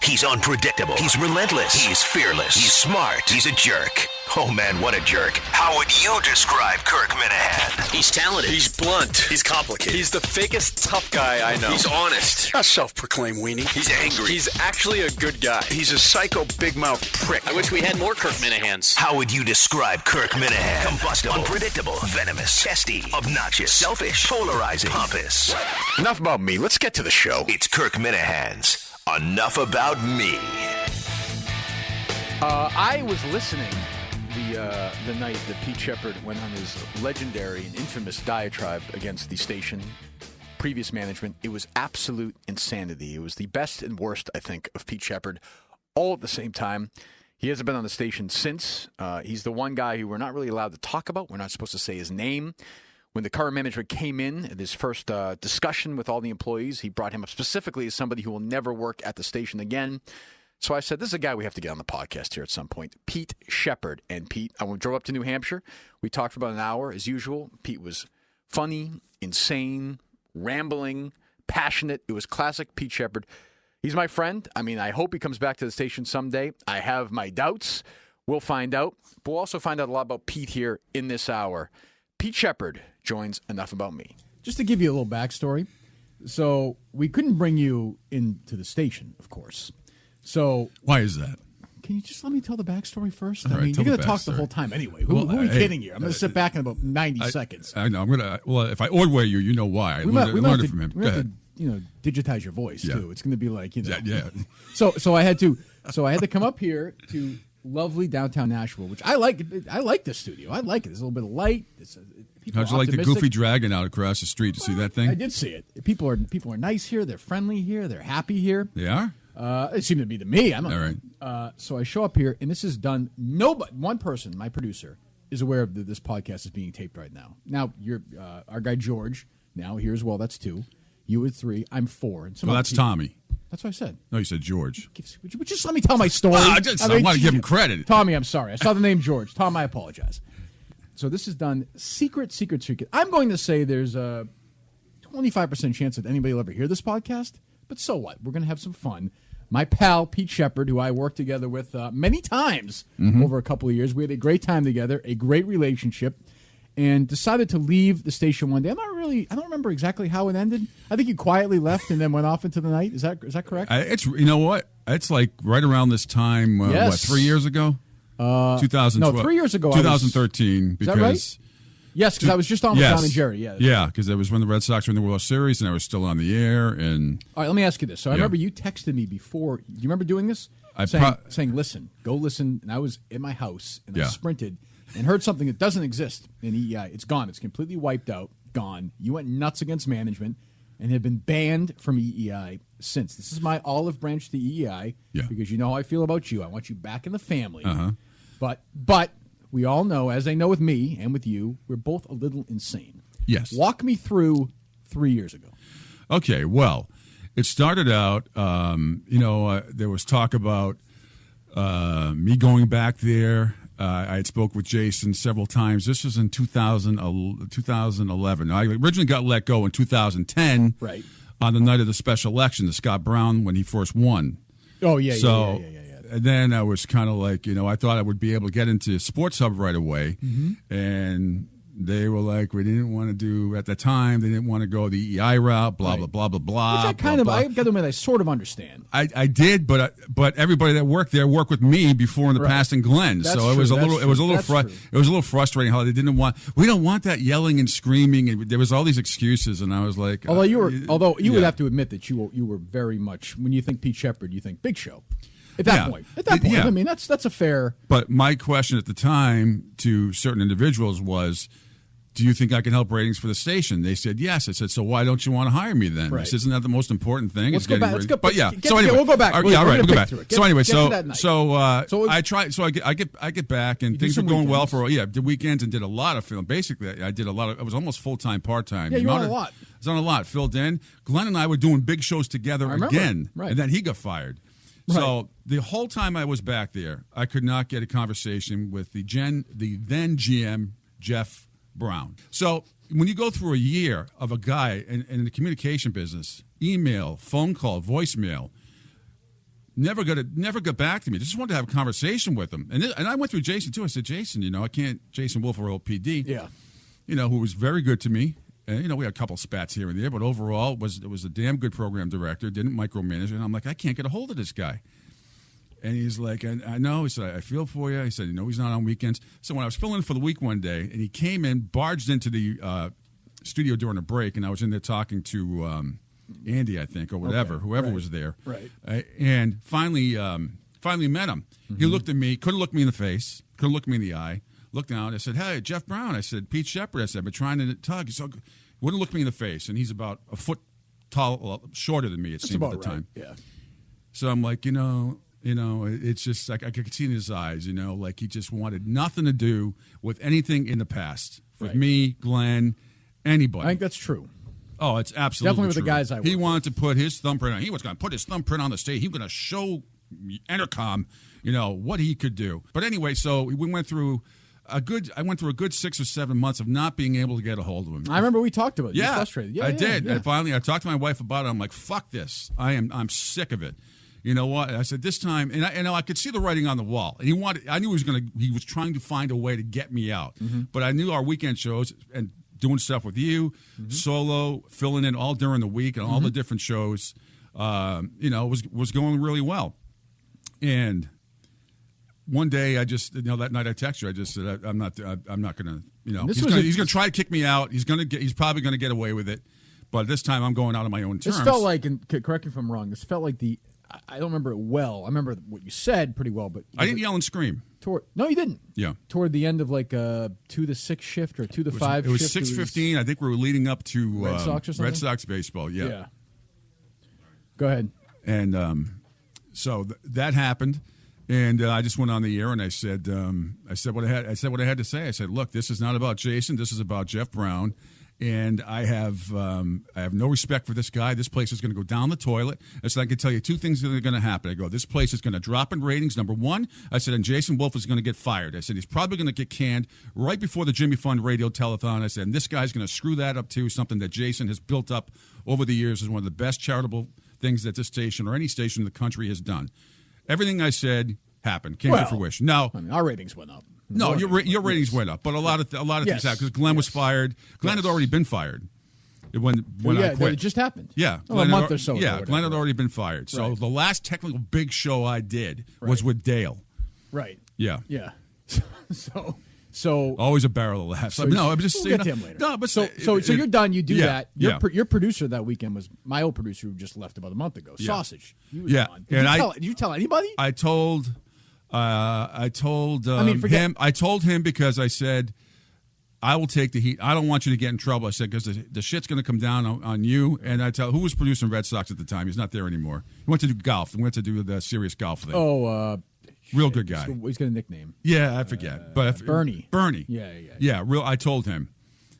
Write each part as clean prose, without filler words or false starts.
He's unpredictable. He's relentless. He's fearless. He's smart. He's a jerk. Oh man, what a jerk. How would you describe Kirkman? He's talented. He's blunt. He's complicated. He's the fakest tough guy I know. He's honest. A self-proclaimed weenie. He's angry. He's actually a good guy. He's a psycho big mouth prick. I wish we had more Kirkmanahans. How would you describe Kirkman? Combustible, unpredictable, venomous, testy, obnoxious, selfish, polarizing, pompous. Enough about me. Let's get to the show. It's Kirkmanahans. Enough about me. I was listening the night that Pete Sheppard went on his legendary and infamous diatribe against the station, previous management. It was absolute insanity. It was the best and worst, I think, of Pete Sheppard all at the same time. He hasn't been on the station since. He's the one guy who we're not really allowed to talk about. We're not supposed to say his name. When the current management came in at his first discussion with all the employees, he brought him up specifically as somebody who will never work at the station again. So I said, this is a guy we have to get on the podcast here at some point, Pete Sheppard. And Pete, I drove up to New Hampshire. We talked for about an hour as usual. Pete was funny, insane, rambling, passionate. It was classic Pete Sheppard. He's my friend. I mean, I hope he comes back to the station someday. I have my doubts. We'll find out. But we'll also find out a lot about Pete here in this hour. Pete Sheppard joins Enough About Me. Just to give you a little backstory. So we couldn't bring you into the station, of course. So why is that? Can you just let me tell the backstory first? All I right, mean, you're going to talk the whole time anyway. Who are we kidding here? I'm going to sit back in about 90 seconds. I know. I'm going to. Well, if I ordway you, you know why. I learned it from him. We have to, digitize your voice too. It's going to be like, Yeah. So I had to come up here to lovely downtown Nashville, which I like. I like this studio. I like it. There's a little bit of light. How'd you like the goofy dragon out across the street? You see that thing? I did see it. People are nice here. They're friendly here. They're happy here. They are? It seemed to be to me. I'm not. All right. So I show up here, and this is done. Nobody, one person, my producer, is aware of this podcast is being taped right now. Now, you're our guy George. Now here as well. That's 2. You with 3. I'm 4. And Well, that's Tommy. That's what I said. No, you said George. Would you just let me tell my story? I want to give him credit. Tommy, I'm sorry. I saw the name George. Tom, I apologize. So this is done secret. I'm going to say there's a 25% chance that anybody will ever hear this podcast. But so what? We're going to have some fun. My pal, Pete Sheppard, who I worked together with many times over a couple of years. We had a great time together, a great relationship, and decided to leave the station one day. I don't remember exactly how it ended. I think you quietly left and then went off into the night. Is that correct? You know what? It's like right around this time, yes. 3 years ago? 2012. No, 3 years ago. 2013. Is that right? Yes, because I was just on with John and Jerry. Yeah, because it was when the Red Sox were in the World Series, and I was still on the air. And all right, let me ask you this. So I remember you texted me before. Do you remember doing this? Saying, listen, go listen. And I was in my house, and I sprinted and heard something that doesn't exist in EEI. It's gone. It's completely wiped out, gone. You went nuts against management and have been banned from EEI since. This is my olive branch to EEI because you know how I feel about you. I want you back in the family. But we all know, as they know with me and with you, we're both a little insane. Yes. Walk me through 3 years ago. Okay, well, it started out, there was talk about me going back there. I had spoke with Jason several times. This was in 2011. I originally got let go in 2010 on the night of the special election to Scott Brown when he first won. Oh, yeah. And then I was kind of like, I thought I would be able to get into Sports Hub right away. And they were like, we didn't want to do, at the time, they didn't want to go the EI route, blah, blah, blah, blah, blah. Which I've got to admit, I sort of understand. I did, but everybody that worked there worked with me before in the past in Glenn. So it was a little frustrating how they didn't want, we don't want that yelling and screaming. And there was all these excuses, and I was like. Although you would have to admit that you were very much, when you think Pete Sheppard, you think Big Show. At that point, I mean, that's a fair. But my question at the time to certain individuals was, do you think I can help ratings for the station? They said yes. I said, so why don't you want to hire me then? Right. Isn't that the most important thing? Let's go back. We'll go back. We'll go back. So anyway, I tried. So I get back, and things were going well for the weekends, and did a lot of film. Basically, I did a lot of. I was almost full time, part time. Yeah, you were on a lot. I was on a lot. Filled in. Glenn and I were doing big shows together again, and then he got fired. So the whole time I was back there, I could not get a conversation with the then GM, Jeff Brown. So when you go through a year of a guy in the communication business, email, phone call, voicemail, never got back to me. Just wanted to have a conversation with him. And I went through Jason, too. I said, Jason, Jason Wolf, our old PD, who was very good to me. And, we had a couple spats here and there, but overall, it was a damn good program director, didn't micromanage. And I'm like, I can't get a hold of this guy. And he's like, I know. He said, I feel for you. He said, he's not on weekends. So when I was filling in for the week one day, and he came in, barged into the studio during a break, and I was in there talking to Andy, I think, or whatever, whoever was there. Right. And finally met him. He looked at me, couldn't look me in the face, couldn't look me in the eye. Looked down. I said, hey, Jeff Brown. I said, Pete Sheppard. I said, I've been trying to tug. He said, wouldn't look me in the face. And he's about a foot tall, shorter than me, it seemed at the time. Yeah. So I'm like, it's just like I could see in his eyes, like he just wanted nothing to do with anything in the past. With me, Glenn, anybody. I think that's true. Oh, it's absolutely definitely with true. the guys I work He wanted with. to put his thumbprint on. He was going to put his thumbprint on the stage. He was going to show Entercom, what he could do. But anyway, so we went through a good 6 or 7 months of not being able to get a hold of him. I remember we talked about it. Yeah, You were frustrated. Yeah, I did. Yeah. And finally, I talked to my wife about it. I'm like, fuck this. I'm sick of it. You know what? I said this time, and I could see the writing on the wall. And I knew he was trying to find a way to get me out. Mm-hmm. But I knew our weekend shows and doing stuff with you, solo, filling in all during the week and all the different shows, was going really well. And one day, I just, that night I texted you. I just said, I'm not going to, he's going to try to kick me out. He's probably going to get away with it. But this time, I'm going out on my own terms. This felt like, and correct me if I'm wrong, this felt like I don't remember it well. I remember what you said pretty well, but I didn't yell and scream. No, you didn't. Yeah. Toward the end of like 2 to 6 shift or 2 to 5 It was shift. 6:15. I think we were leading up to Red Sox or something? Red Sox baseball. Yeah. Go ahead. And so that happened, and I just went on the air and I said what I had to say. I said, look, this is not about Jason. This is about Jeff Brown. And I have no respect for this guy. This place is going to go down the toilet. I said, I can tell you 2 things that are going to happen. I go, this place is going to drop in ratings, number 1. I said, and Jason Wolf is going to get fired. I said, he's probably going to get canned right before the Jimmy Fund radio telethon. I said, and this guy's going to screw that up too, something that Jason has built up over the years is one of the best charitable things that this station or any station in the country has done. Everything I said happened, came to fruition. No, I mean, our ratings went up. No, your ratings went up, but a lot of things happened because Glenn was fired. Glenn had already been fired when I quit. It just happened. Yeah, a month or so. Yeah, Glenn had already been fired. So the last technical big show I did was with Dale. Right. Yeah. Yeah. So always a barrel of laughs. So no, I'm just we'll saying. Get to him later. No, but so you're done. You do that. Yeah. Your producer that weekend was my old producer who just left about a month ago. Sausage. He was gone. Did you tell anybody? I told him. I told him because I said, I will take the heat. I don't want you to get in trouble. I said, because the shit's going to come down on you. And I tell who was producing Red Sox at the time. He's not there anymore. He went to do golf. He went to do the serious golf thing. Oh, real good guy. He's got a nickname. Yeah, I forget. But Bernie. Yeah. I told him,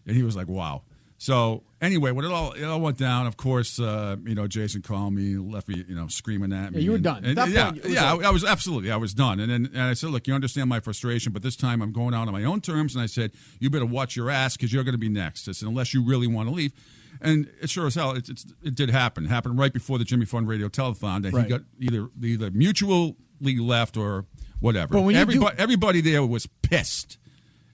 and he was like, "Wow." So anyway, when it all went down, of course, Jason called me, left me, screaming at me. Yeah, you were done. I was absolutely, I was done. And I said, look, you understand my frustration, but this time I'm going out on my own terms. And I said, you better watch your ass because you're going to be next. I said, unless you really want to leave. And it sure as hell, it did happen. It happened right before the Jimmy Fund Radio Telethon. That he got either mutually left or whatever. But everybody there was pissed.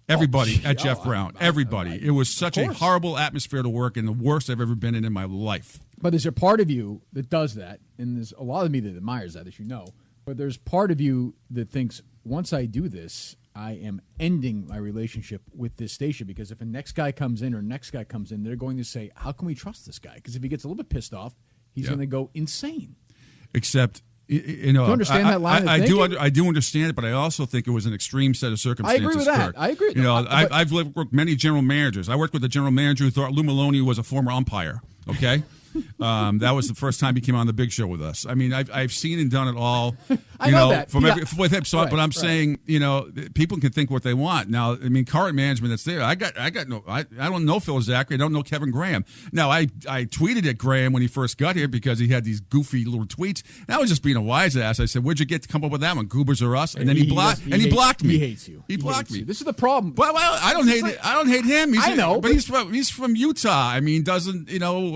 Everybody at Jeff Brown. Everybody. It was such a horrible atmosphere to work in, the worst I've ever been in my life. But there's a part of you that does that, and there's a lot of me that admires that, as you know. But there's part of you that thinks, once I do this, I am ending my relationship with this station, because if a next guy comes in, they're going to say, how can we trust this guy? Because if he gets a little bit pissed off, he's going to go insane. Except... do you understand that line of thinking? I do understand it, but I also think it was an extreme set of circumstances. I agree with that. Kirk. I agree with that. I've worked with many general managers. I worked with a general manager who thought Lou Maloney was a former umpire. Okay? That was the first time he came on the Big Show with us. I mean, I've seen and done it all. I know that. With him. So, but I'm saying, people can think what they want. Now, I mean, current management that's there. I don't know Phil Zachary. I don't know Kevin Graham. Now, I tweeted at Graham when he first got here because he had these goofy little tweets. And I was just being a wise ass. I said, "Where'd you get to come up with that one? Goobers or us?" And then he blocked me. He hates you. He blocked me. This is the problem. Well, I don't hate him. I know, but he's from Utah. I mean, doesn't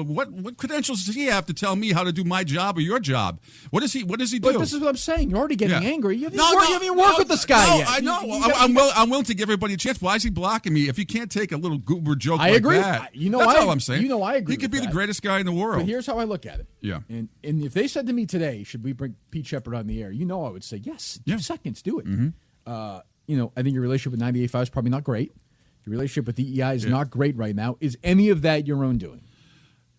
what credentials credentials does he have to tell me how to do my job or your job? What does he do? But this is what I'm saying. You're already getting angry. You haven't even worked with this guy yet. I know. I'm willing to give everybody a chance. Why is he blocking me? If he can't take a little goober joke I like agree. that, that's all I'm saying. I agree. He could be the greatest guy in the world. But here's how I look at it. Yeah. And if they said to me today, should we bring Pete Sheppard on the air? I would say yes. 2 seconds, do it. I think your relationship with 98.5 is probably not great. Your relationship with WEEI is not great right now. Is any of that your own doing?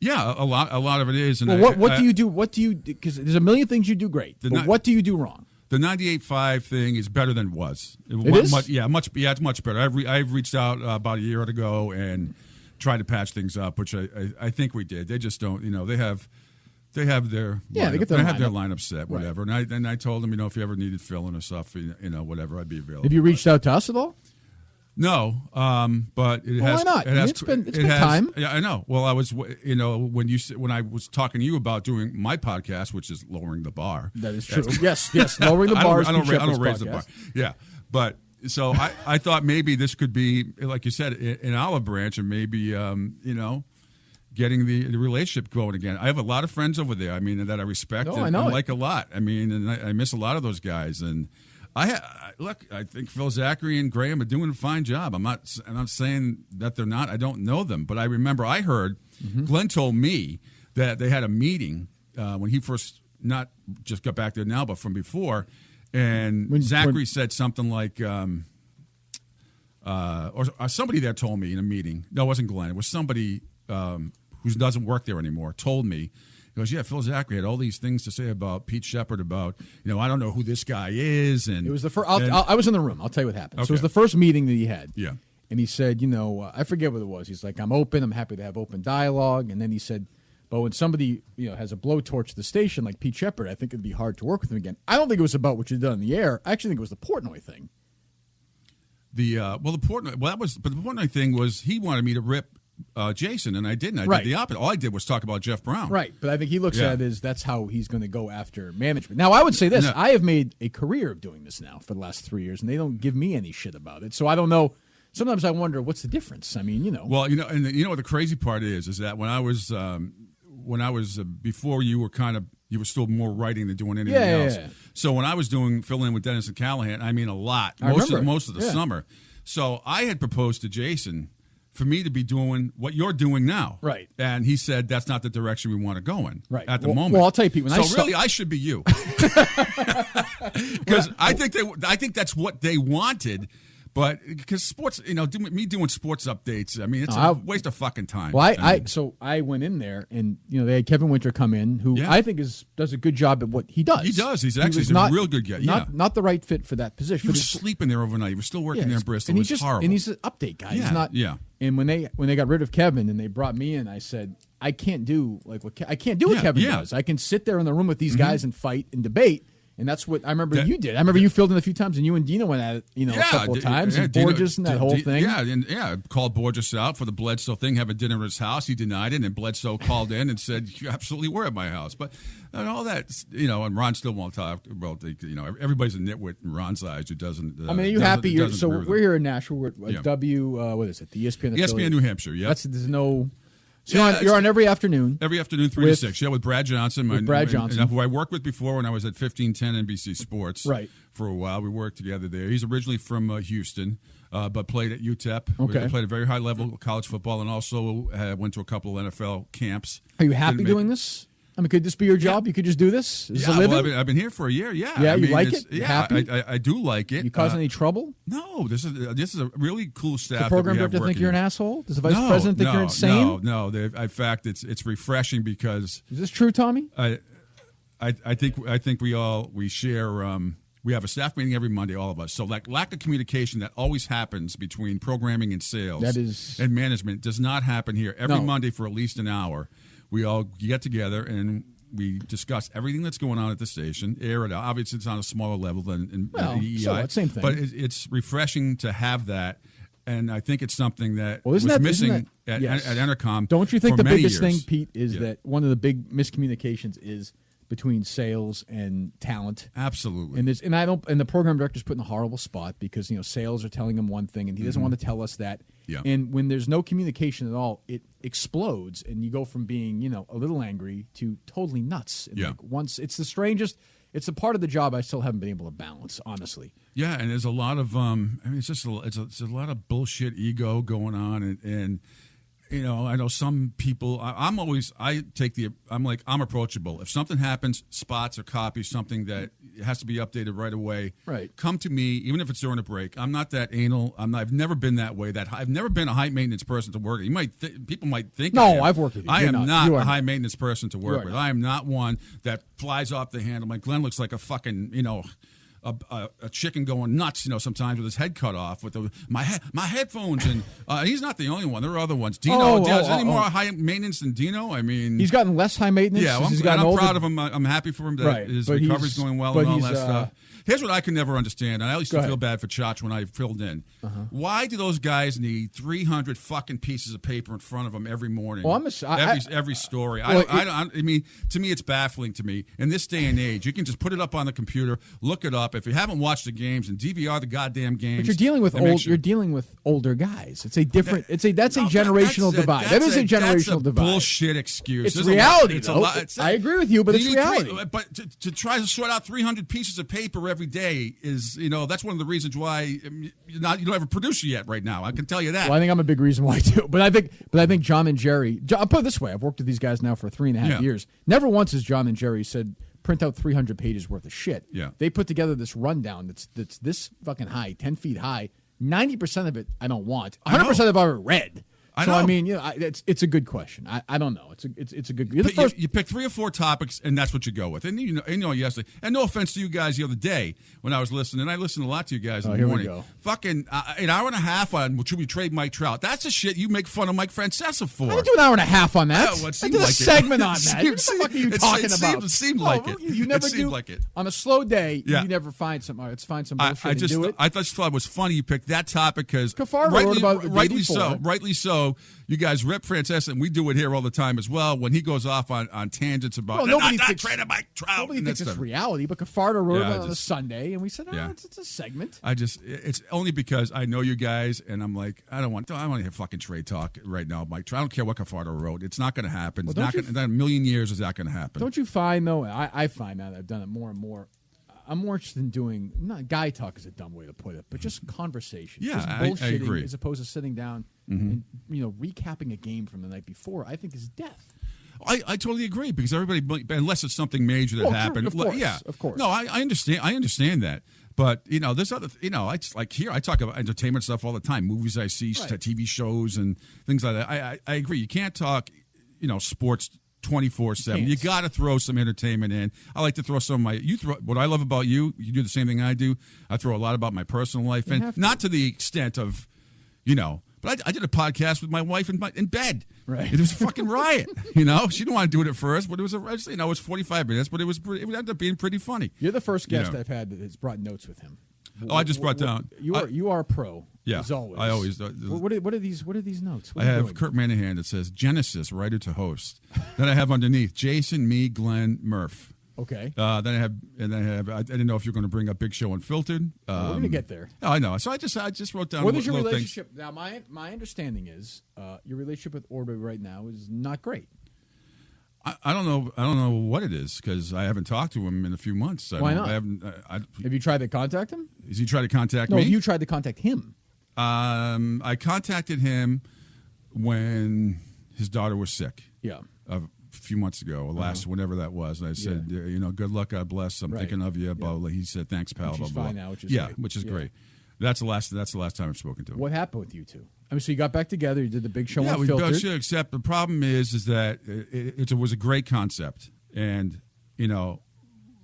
Yeah, a lot of it is. And what do you do? What do you? Because there's a million things you do great. But what do you do wrong? The 98.5 thing is better than it was. It is? It's much better. I've reached out about a year ago and tried to patch things up, which I think we did. They just don't. They have their lineup set, whatever. Right. And I told them, if you ever needed filling or stuff, whatever, I'd be available. Have you reached out to us at all? No, but it has. Why not? It's been time. Yeah, I know. Well, I was, when I was talking to you about doing my podcast, which is lowering the bar. That is true. Yes, lowering the bar. I don't raise the bar. Yeah, but so I thought maybe this could be, like you said, an olive branch, and maybe getting the relationship going again. I have a lot of friends over there. I mean, that I respect and like a lot. I mean, and I miss a lot of those guys. And I think Phil Zachary and Graham are doing a fine job. I'm not saying that they're not. I don't know them, but I remember I heard Glenn told me that they had a meeting when he first not just got back there now, but from before. And Zachary said something like, or somebody there told me in a meeting. No, it wasn't Glenn. It was somebody who doesn't work there anymore. Told me. He goes, Phil Zachary had all these things to say about Pete Sheppard, about, I don't know who this guy is. And it was the first. I was in the room. I'll tell you what happened. Okay. So it was the first meeting that he had. Yeah. And he said, I forget what it was. He's like, I'm open. I'm happy to have open dialogue. And then he said, but when somebody, has a blowtorch to the station like Pete Sheppard, I think it'd be hard to work with him again. I don't think it was about what you've done in the air. I actually think it was the Portnoy thing. The Portnoy thing was he wanted me to rip Jason, and I didn't. I did the opposite. All I did was talk about Jeff Brown. Right, but I think he looks at it as that's how he's going to go after management. Now, I would say this. I have made a career of doing this now for the last 3 years, and they don't give me any shit about it. So I don't know. Sometimes I wonder, what's the difference? I mean, Well, and what the crazy part is that when I was before you were still more writing than doing anything else. Yeah. So when I was doing fill in with Dennis and Callahan, I mean a lot, most of the summer. So I had proposed to Jason for me to be doing what you're doing now. Right. And he said that's not the direction we want to go in at the moment. Well, I'll tell you, Pete, really I should be you. Because I think that's what they wanted. But because sports, me doing sports updates, I mean, it's a waste of fucking time. Well, I went in there, and they had Kevin Winter come in, who I think does a good job at what he does. He does. He's a real good guy. Not the right fit for that position. He was sleeping there overnight. He was still working there in Bristol. It was horrible. And he's an update guy. Yeah, he's not. Yeah. And when they got rid of Kevin and they brought me in, I said, I can't do what Kevin does. I can sit there in the room with these guys and fight and debate. And that's what I remember you did. I remember you filled in a few times, and you and Dino went at it, a couple of times. And Borges and that whole thing. Yeah, called Borges out for the Bledsoe thing, have a dinner at his house. He denied it, and Bledsoe called in and said, "You absolutely were at my house." But and all that, and Ron still won't talk about everybody's a nitwit in Ron's eyes who doesn't. I mean, are you happy? We're here in Nashville. We're at what is it? The ESPN. ESPN New Hampshire. Yeah, there's no. So you're on every afternoon? Every afternoon, 3 to 6. Yeah, with Brad Johnson. Who I worked with before when I was at 1510 NBC Sports. Right. For a while. We worked together there. He's originally from Houston, but played at UTEP. Okay. Played a very high level of college football and also went to a couple of NFL camps. Are you happy doing this? I mean, could this be your job? You could just do this? Is this a living? Well, I've been here for a year. Yeah. Yeah, you like it? Yeah, happy? I do like it. You cause any trouble? No. This is a really cool staff. Does the program director think you're an asshole? Does the vice president think you're insane? No. In fact, it's refreshing because. Is this true, Tommy? I think we share. We have a staff meeting every Monday, all of us. So lack of communication that always happens between programming and sales and management does not happen here. Every Monday for at least an hour, we all get together and we discuss everything that's going on at the station, air it out. Obviously, it's on a smaller level than in WEEI. Same thing. But it's refreshing to have that. And I think it's something that was missing at Entercom. Don't you think the biggest years. thing, Pete, is that one of the big miscommunications is between sales and talent. Absolutely. And the program director's put in a horrible spot because sales are telling him one thing and he doesn't want to tell us that. Yeah. And when there's no communication at all, it explodes and you go from being a little angry to totally nuts. And once it's the strangest. It's a part of the job I still haven't been able to balance, honestly. Yeah, and there's a lot of it's a lot of bullshit ego going on, and I know some people. I'm approachable. If something happens, spots or copies, something that has to be updated right away. Right. Come to me, even if it's during a break. I'm not that anal. I've never been that way. I've never been a high maintenance person to work. People might think. No, I've worked with you. I am not a high maintenance person to work with. I am not one that flies off the handle. Like Glenn looks like a fucking a chicken going nuts, sometimes with his head cut off with my headphones, and he's not the only one. There are other ones. Dino, is any more high maintenance than Dino? I mean, he's gotten less high maintenance. Yeah, I'm proud of him. I'm happy for him that his recovery's going well and all that stuff. Here's what I can never understand, and I used to feel bad for Chach when I filled in. Why do those guys need 300 fucking pieces of paper in front of them every morning? Well, every story. I mean, to me, it's baffling to me. In this day and age, you can just put it up on the computer, look it up. If you haven't watched the games, and DVR the goddamn games. But you're dealing with You're dealing with older guys. It's a different. That's a generational divide. That is a generational divide. Bullshit excuse. It's reality. I agree with you, but it's reality. But to try to sort out 300 pieces of paper every day is, that's one of the reasons why you don't have a producer yet right now. I can tell you that. Well, I think I'm a big reason why too. But I think John and Jerry. I'll put it this way: I've worked with these guys now for 3.5 years. Never once has John and Jerry said, print out 300 pages worth of shit. Yeah. They put together this rundown that's this fucking high, 10 feet high. 90% of it I don't want. 100% of it I read. I mean, it's a good question. I don't know. It's a good. You pick 3 or 4 topics, and that's what you go with. And yesterday, and no offense to you guys the other day when I was listening, and I listened a lot to you guys in the morning. We go. Fucking an hour and a half on should we trade Mike Trout? That's the shit you make fun of Mike Francesa for. I didn't do an hour and a half on that. Well, I did a segment on that. What the fuck are you talking about? It seemed like it. You never do. Like it. On a slow day, you never find some. All right, let's find some bullshit and do it. I just thought it was funny you picked that topic because rightly so. You guys rip Francesa, and we do it here all the time as well. When he goes off on tangents about nobody not trading Mike Trout. Nobody thinks it's reality, but Cafardo wrote it on a Sunday, and we said, it's a segment. It's only because I know you guys, and I'm like, I want to have fucking trade talk right now, Mike Trout. I don't care what Cafardo wrote. It's not going to happen. It's not in a million years is that going to happen. Don't you find, though, I find now that I've done it more and more, I'm more interested in doing, not guy talk is a dumb way to put it, but just conversation. Yeah, just bullshitting I agree. As opposed to sitting down and recapping a game from the night before, I think is death. I totally agree because everybody, unless it's something major that happened. Sure, of course. No, I understand. I understand that. But, there's other, it's like here, I talk about entertainment stuff all the time, movies I see, TV shows and things like that. I agree. You can't talk, sports 24/7. You got to throw some entertainment in. I like to throw some of what I love about you. You do the same thing I do. I throw a lot about my personal life in, not to the extent of, but I did a podcast with my wife in bed. Right. It was a fucking riot. She didn't want to do it at first, but it was it was 45 minutes, but it ended up being pretty funny. You're the first guest I've had that has brought notes with him. Oh, I just brought down. You are pro. Yeah, as always. I always. What are these notes? I have Kirkman that says Genesis, writer to host. Then I have underneath Jason, me, Glenn, Murph. Okay. Then I have. I didn't know if you're going to bring up Big Show Unfiltered. We're going to get there. I know. So I just wrote down. What is your relationship now? My understanding is your relationship with Orbe right now is not great. I don't know. I don't know what it is because I haven't talked to him in a few months. Why not? Have you tried to contact him? Has he tried to contact me? No, you tried to contact him. I contacted him when his daughter was sick. Yeah. A few months ago, or whenever that was. And I said, good luck, God bless. I'm thinking of you. Blah, blah. He said, thanks, pal. She's blah, fine blah. now, which is great. Which is great. That's the last time I've spoken to him. What happened with you two? I mean, so you got back together. You did the Big Show Unfiltered. Yeah, we both should. Except the problem is that it was a great concept, and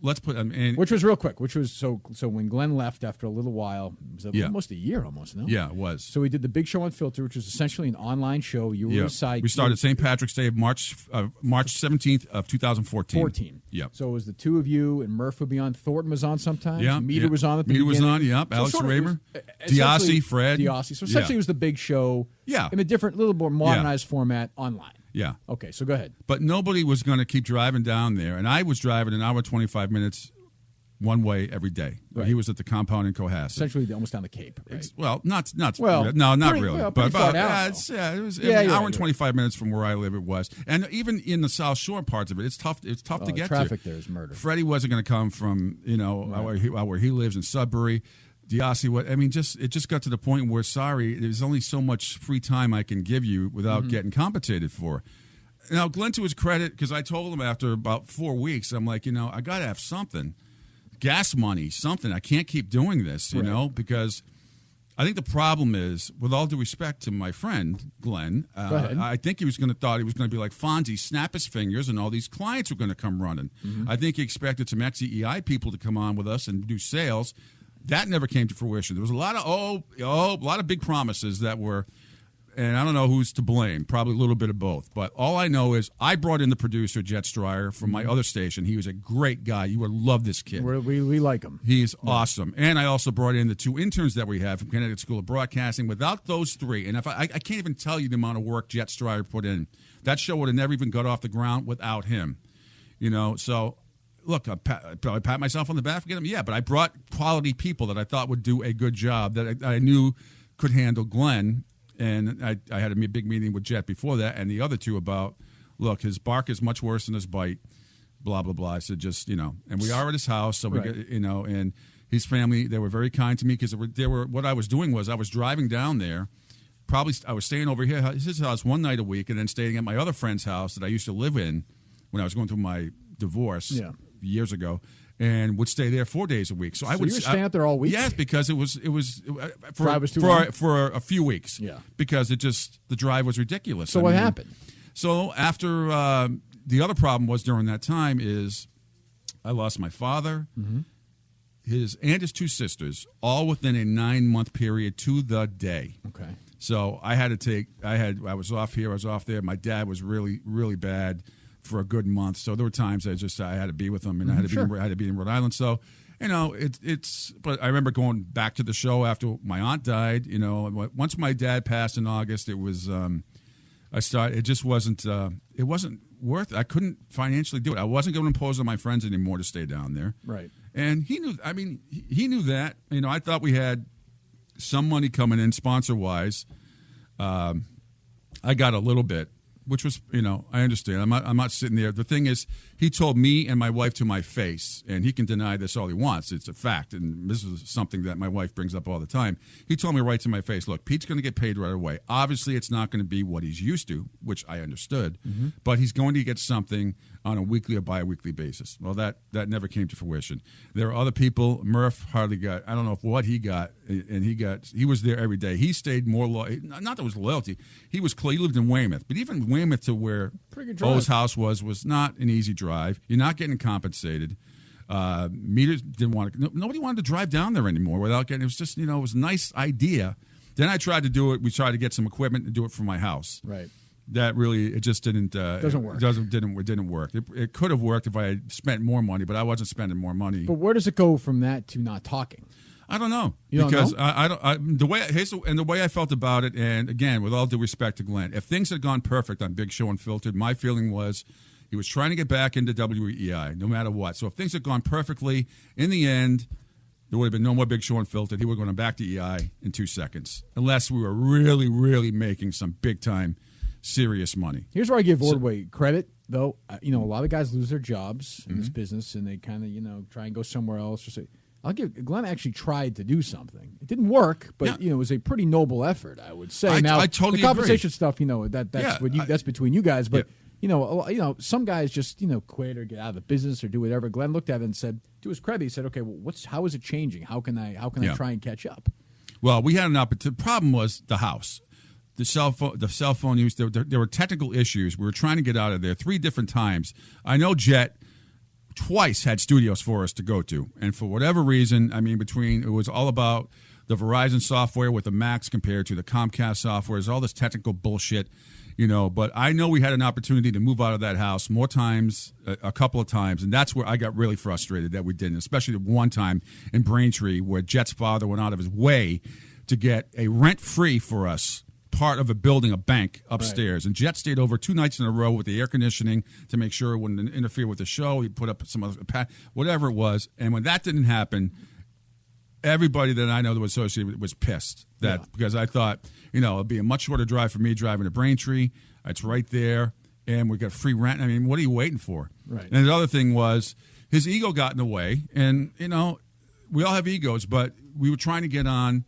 let's put. Which was real quick. Which was so when Glenn left after a little while, it was almost a year, no? Yeah, it was. So we did the Big Show Unfiltered, which was essentially an online show. You were a side. We started St. Patrick's Day of March 17th of 2014. Yeah. So it was the two of you, and Murph would be on. Thornton was on sometimes. Yeah. Meter was on at the beginning. beginning. Was on. Yep. Alex Raymer, Diassi, Fred. So essentially, it was the Big Show. Yeah. In a different, little more modernized format online. Yeah. Okay, so go ahead. But nobody was going to keep driving down there, and I was driving an hour and 25 minutes one way every day. Right. He was at the compound in Cohasset. Essentially almost down the Cape, right? Well, not pretty, really. Well, but far about, out, it was yeah, an hour right, and 25 minutes from where I live. It was, and even in the South Shore parts of it, it's tough. It's tough to get traffic to. there is murder. Freddie wasn't going to come from where he lives in Sudbury. Diassi, it just got to the point where there's only so much free time I can give you without getting compensated for. Now, Glenn, to his credit, because I told him after about 4 weeks, I'm like, I got to have something. Gas money, something. I can't keep doing this, because I think the problem is, with all due respect to my friend, Glenn, I think he was going to be like Fonzie, snap his fingers, and all these clients were going to come running. Mm-hmm. I think he expected some ex-EEI people to come on with us and do sales. That never came to fruition. There was a lot of big promises that were, and I don't know who's to blame, probably a little bit of both. But all I know is I brought in the producer, Jet Stryer, from my other station. He was a great guy. You would love this kid. We like him. He's awesome. And I also brought in the 2 interns that we have from Connecticut School of Broadcasting. Without those 3, and if I can't even tell you the amount of work Jet Stryer put in, that show would have never even got off the ground without him. So... Look, I probably pat myself on the back for getting him. Yeah, but I brought quality people that I thought would do a good job, that I knew could handle Glenn. And I had a big meeting with Jet before that and the other 2 about, look, his bark is much worse than his bite, blah, blah, blah. I said, just, and we are at his house. So, and his family, they were very kind to me because what I was doing was I was driving down there. Probably I was staying over here, his house, one night a week, and then staying at my other friend's house that I used to live in when I was going through my divorce. Yeah. Years ago, and would stay there 4 days a week. So I would you were staying out there all week. Yes, because it was for a few weeks. Yeah, because the drive was ridiculous. So what happened? So after the other problem was during that time is I lost my father, his 2 sisters, all within a 9-month period to the day. Okay. So I had to I was off here, I was off there. My dad was really, really bad for a good month. So there were times I had to be with him, and I had to be in Rhode Island. So, but I remember going back to the show after my aunt died, once my dad passed in August, it was, it just wasn't, it wasn't worth it. I couldn't financially do it. I wasn't going to impose on my friends anymore to stay down there. Right. And he knew that, I thought we had some money coming in sponsor wise. I got a little bit, which was, I understand. I'm not sitting there. The thing is, he told me and my wife to my face, and he can deny this all he wants. It's a fact, and this is something that my wife brings up all the time. He told me right to my face, look, Pete's going to get paid right away. Obviously, it's not going to be what he's used to, which I understood, but he's going to get something on a weekly or bi-weekly basis. Well, that never came to fruition. There are other people. Murph hardly got, I don't know what he got, and he was there every day. He stayed more loyal. Not that it was loyalty. He lived in Weymouth, but even Weymouth to where O's house was not an easy drive. You're not getting compensated. Meters didn't want to. Nobody wanted to drive down there anymore without getting. It was just it was a nice idea. Then I tried to do it. We tried to get some equipment and do it from my house. Right. That really it just didn't. Doesn't work. It didn't work. It could have worked if I had spent more money, but I wasn't spending more money. But where does it go from that to not talking? I don't know. You don't because know? I don't. The way I felt about it, and again, with all due respect to Glenn, if things had gone perfect on Big Show Unfiltered, my feeling was he was trying to get back into WEEI, no matter what. So if things had gone perfectly, in the end, there would have been no more Big Show Unfiltered. He would have gone back to EI in 2 seconds, unless we were really, really making some big time, serious money. Here's where I give Ordway credit, though. A lot of guys lose their jobs in this business, and they kind of try and go somewhere else. I'll give Glenn actually tried to do something. It didn't work, but it was a pretty noble effort, I would say. I totally the compensation agree. Stuff, that's between you guys. But some guys just quit or get out of the business or do whatever. Glenn looked at it and said, to his credit, he said, "Okay, well, how is it changing? How can I try and catch up?" Well, we had an opportunity. The problem was the house. The cell phone use. There were technical issues. We were trying to get out of there 3 different times. I know Jet twice had studios for us to go to, and for whatever reason, it was all about the Verizon software with the Macs compared to the Comcast software. There's all this technical bullshit, But I know we had an opportunity to move out of that house more times, a couple of times, and that's where I got really frustrated that we didn't. Especially the one time in Braintree where Jet's father went out of his way to get a rent-free for us part of a building, a bank upstairs. Right. And Jet stayed over 2 nights in a row with the air conditioning to make sure it wouldn't interfere with the show. He put up some other whatever it was. And when that didn't happen, everybody that I know that was associated with it was pissed. Because I thought, it'd be a much shorter drive for me driving to Braintree. It's right there. And we got free rent. I mean, what are you waiting for? Right. And the other thing was his ego got in the way. And, we all have egos, but we were trying to get on,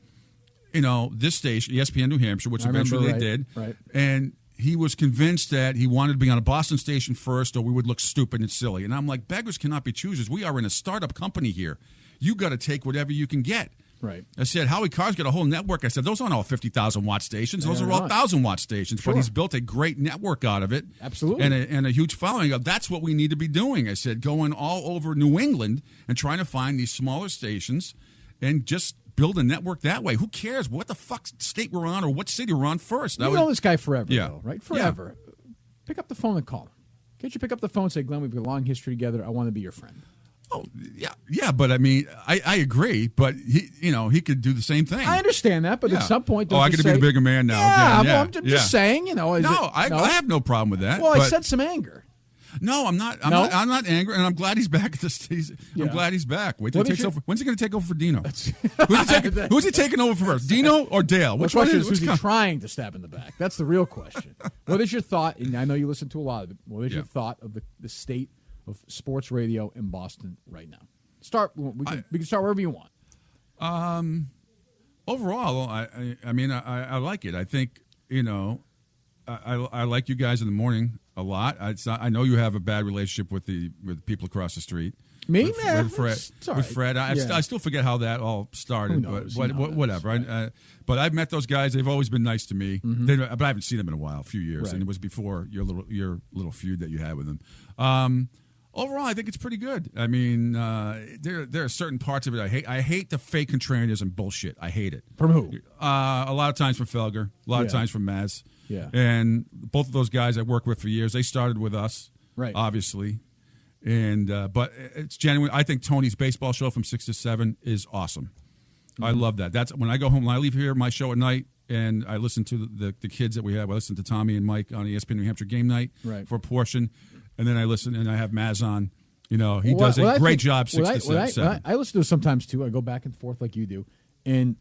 this station, ESPN New Hampshire, which eventually they did. Right. And he was convinced that he wanted to be on a Boston station first or we would look stupid and silly. And I'm like, beggars cannot be choosers. We are in a startup company here. You got to take whatever you can get. Right. I said, Howie Carr's got a whole network. I said, those aren't all 50,000 watt stations. Those are all 1,000-watt stations. Sure. But he's built a great network out of it. Absolutely. And a huge following. That's what we need to be doing. I said, going all over New England and trying to find these smaller stations and just build a network that way. Who cares what the fuck state we're on or what city we're on first? You know this guy forever, though, right? Forever. Yeah. Pick up the phone and call him. Can't you pick up the phone and say, Glenn, we've got a long history together. I want to be your friend. Oh, yeah, but I mean, I agree, but he could do the same thing. I understand that, but at some point, I got to be the bigger man now. Yeah, again. I'm just saying, I have no problem with that. Well, I said some anger. No, I'm not. I'm not angry, and I'm glad he's back at this. I'm glad he's back. Wait till he takes over. When's he going to take over for Dino? Who's he taking over first, Dino or Dale? Which one is who's he trying to stab in the back? That's the real question. What is your thought? And I know you listen to a lot of it. What is your thought of the state of sports radio in Boston right now? We can start wherever you want. Overall, I mean, I like it. I think I like you guys in the morning a lot. I know you have a bad relationship with the people across the street. Me, with Fred. I still forget how that all started, but whatever. But I've met those guys. They've always been nice to me. Mm-hmm. But I haven't seen them in a while, a few years, and it was before your little feud that you had with them. Overall, I think it's pretty good. I mean, there are certain parts of it I hate. I hate the fake contrarianism bullshit. I hate it. From who? A lot of times from Felger. A lot of times from Maz. Yeah. And both of those guys I worked with for years, they started with us, obviously. And but it's genuine. I think Tony's baseball show from 6 to 7 is awesome. Mm-hmm. I love that. That's when I go home. When I leave here, my show at night, and I listen to the kids that we have. I listen to Tommy and Mike on ESPN New Hampshire Game Night for a portion. And then I listen, and I have Maz on. He does a great job 6 to 7. I listen to it sometimes, too. I go back and forth like you do. And,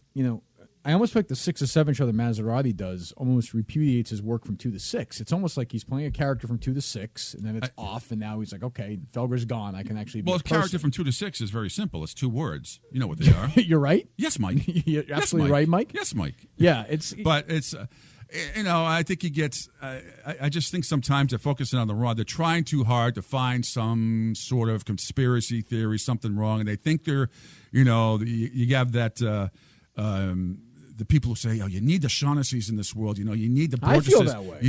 I almost feel like the 6 to 7 show that Maserati does almost repudiates his work from 2 to 6. It's almost like he's playing a character from 2 to 6, and then it's off, and now he's like, okay, Felger's gone. I can actually be a character from 2 to 6 is very simple. It's 2 words. You know what they are. You're right? Yes, Mike. You're absolutely right, Mike? Yes, Mike. Yeah, But it's... I think he gets. I just think sometimes they're focusing on the wrong. They're trying too hard to find some sort of conspiracy theory, something wrong, and they think they're, you have that. The people who say, "Oh, you need the Shaughnessy's in this world." You need the. I feel that way.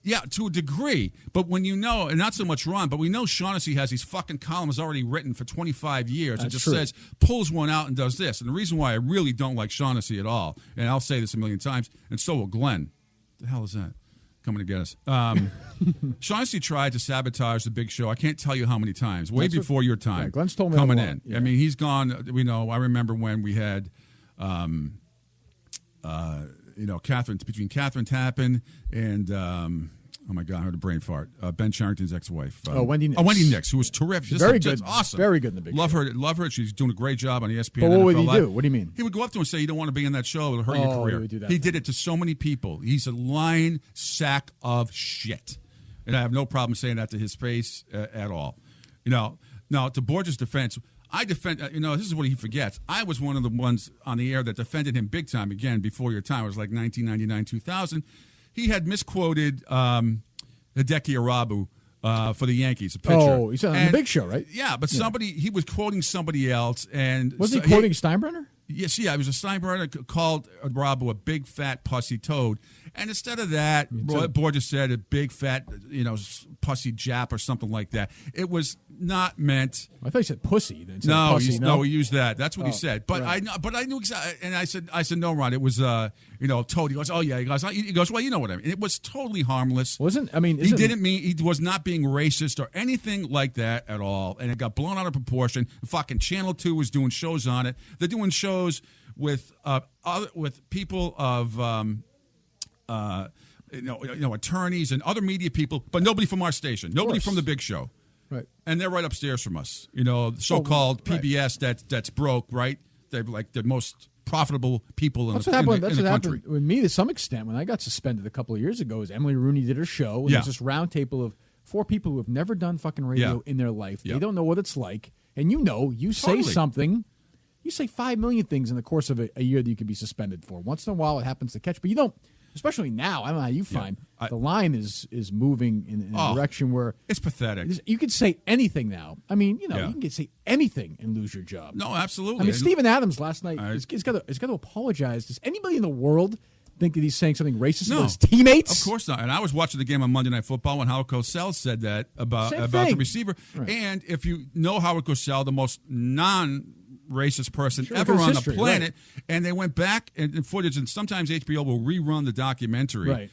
Yeah, to a degree. But when and not so much Ron, but we know Shaughnessy has these fucking columns already written for 25 years. That's and just true. says, pulls one out and does this. And the reason why I really don't like Shaughnessy at all, and I'll say this a million times, and so will Glenn. The hell is that? Coming to get us. Shaughnessy tried to sabotage the big show. I can't tell you how many times. Before your time. Yeah, Glenn's told me coming that a lot. in. Yeah. I mean, he's gone. I remember when we had between Catherine Tappan and oh my God, I heard a brain fart. Ben Charrington's ex-wife. Wendy Nix. Wendy Nix, who was terrific. Very good. Awesome. Very good in the big show. Love her. She's doing a great job on ESPN. But what would he Live. do? What do you mean? He would go up to him and say, "You don't want to be in that show. It'll hurt your career." He would do that. He did it to so many people. He's a lying sack of shit. And I have no problem saying that to his face at all. Now, to Borges' defense, I defend, this is what he forgets. I was one of the ones on the air that defended him big time, again, before your time. It was like 1999, 2000. He had misquoted Hideki Arabu for the Yankees, a pitcher. Oh, he said on the big show, right? Yeah, but he was quoting somebody else. And wasn't he quoting Steinbrenner? Yes, it was a Steinbrenner called Arabu a big fat pussy toad. And instead of that, Borges said a big fat, pussy Jap or something like that. It was not meant. I thought he said pussy. No, he used that. That's what he said. But right. I knew exactly. And I said no, Ron. It was toad. He goes, oh yeah. He goes, well, you know what I mean. It was totally harmless. He didn't mean he was not being racist or anything like that at all. And it got blown out of proportion. Fucking Channel 2 was doing shows on it. They're doing shows with people of attorneys and other media people, but nobody from our station, nobody from the big show. Right. And they're right upstairs from us. So-called PBS that's broke, right? They're like the most profitable people in the country. That's what happened with me to some extent when I got suspended a couple of years ago. Is Emily Rooney did her show, and there's this round table of 4 people who have never done fucking radio in their life. They don't know what it's like. And you say something, you say 5 million things in the course of a year that you could be suspended for. Once in a while it happens to catch, but you don't. Especially now, I don't know how you find the line is moving in a direction where it's pathetic. You could say anything now. I mean, you can say anything and lose your job. No, absolutely. I mean, Stephen Adams last night he's got to apologize. Does anybody in the world think that he's saying something racist about his teammates? Of course not. And I was watching the game on Monday Night Football when Howard Cosell said that about the receiver. Right. And if you know Howard Cosell, the most racist person ever on the planet, and they went back in footage, and sometimes HBO will rerun the documentary. Right.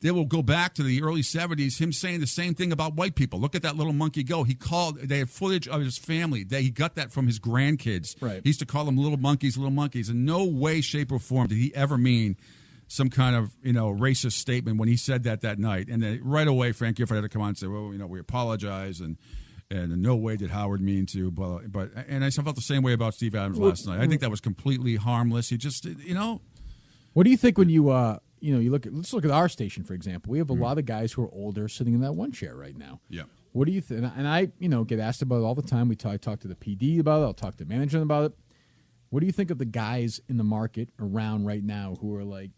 They will go back to the early 70s, him saying the same thing about white people. Look at that little monkey go. They had footage of his family. He got that from his grandkids. Right. He used to call them little monkeys. In no way, shape, or form did he ever mean some kind of racist statement when he said that night. And then right away, Frank Gifford had to come on and say, well, we apologize, and in no way did Howard mean to. But I felt the same way about Steve Adams last night. I think that was completely harmless. He just, What do you think when you let's look at our station, for example. We have a lot of guys who are older sitting in that one chair right now. Yeah. What do you think? And I, get asked about it all the time. I talk to the PD about it. I'll talk to management about it. What do you think of the guys in the market around right now who are like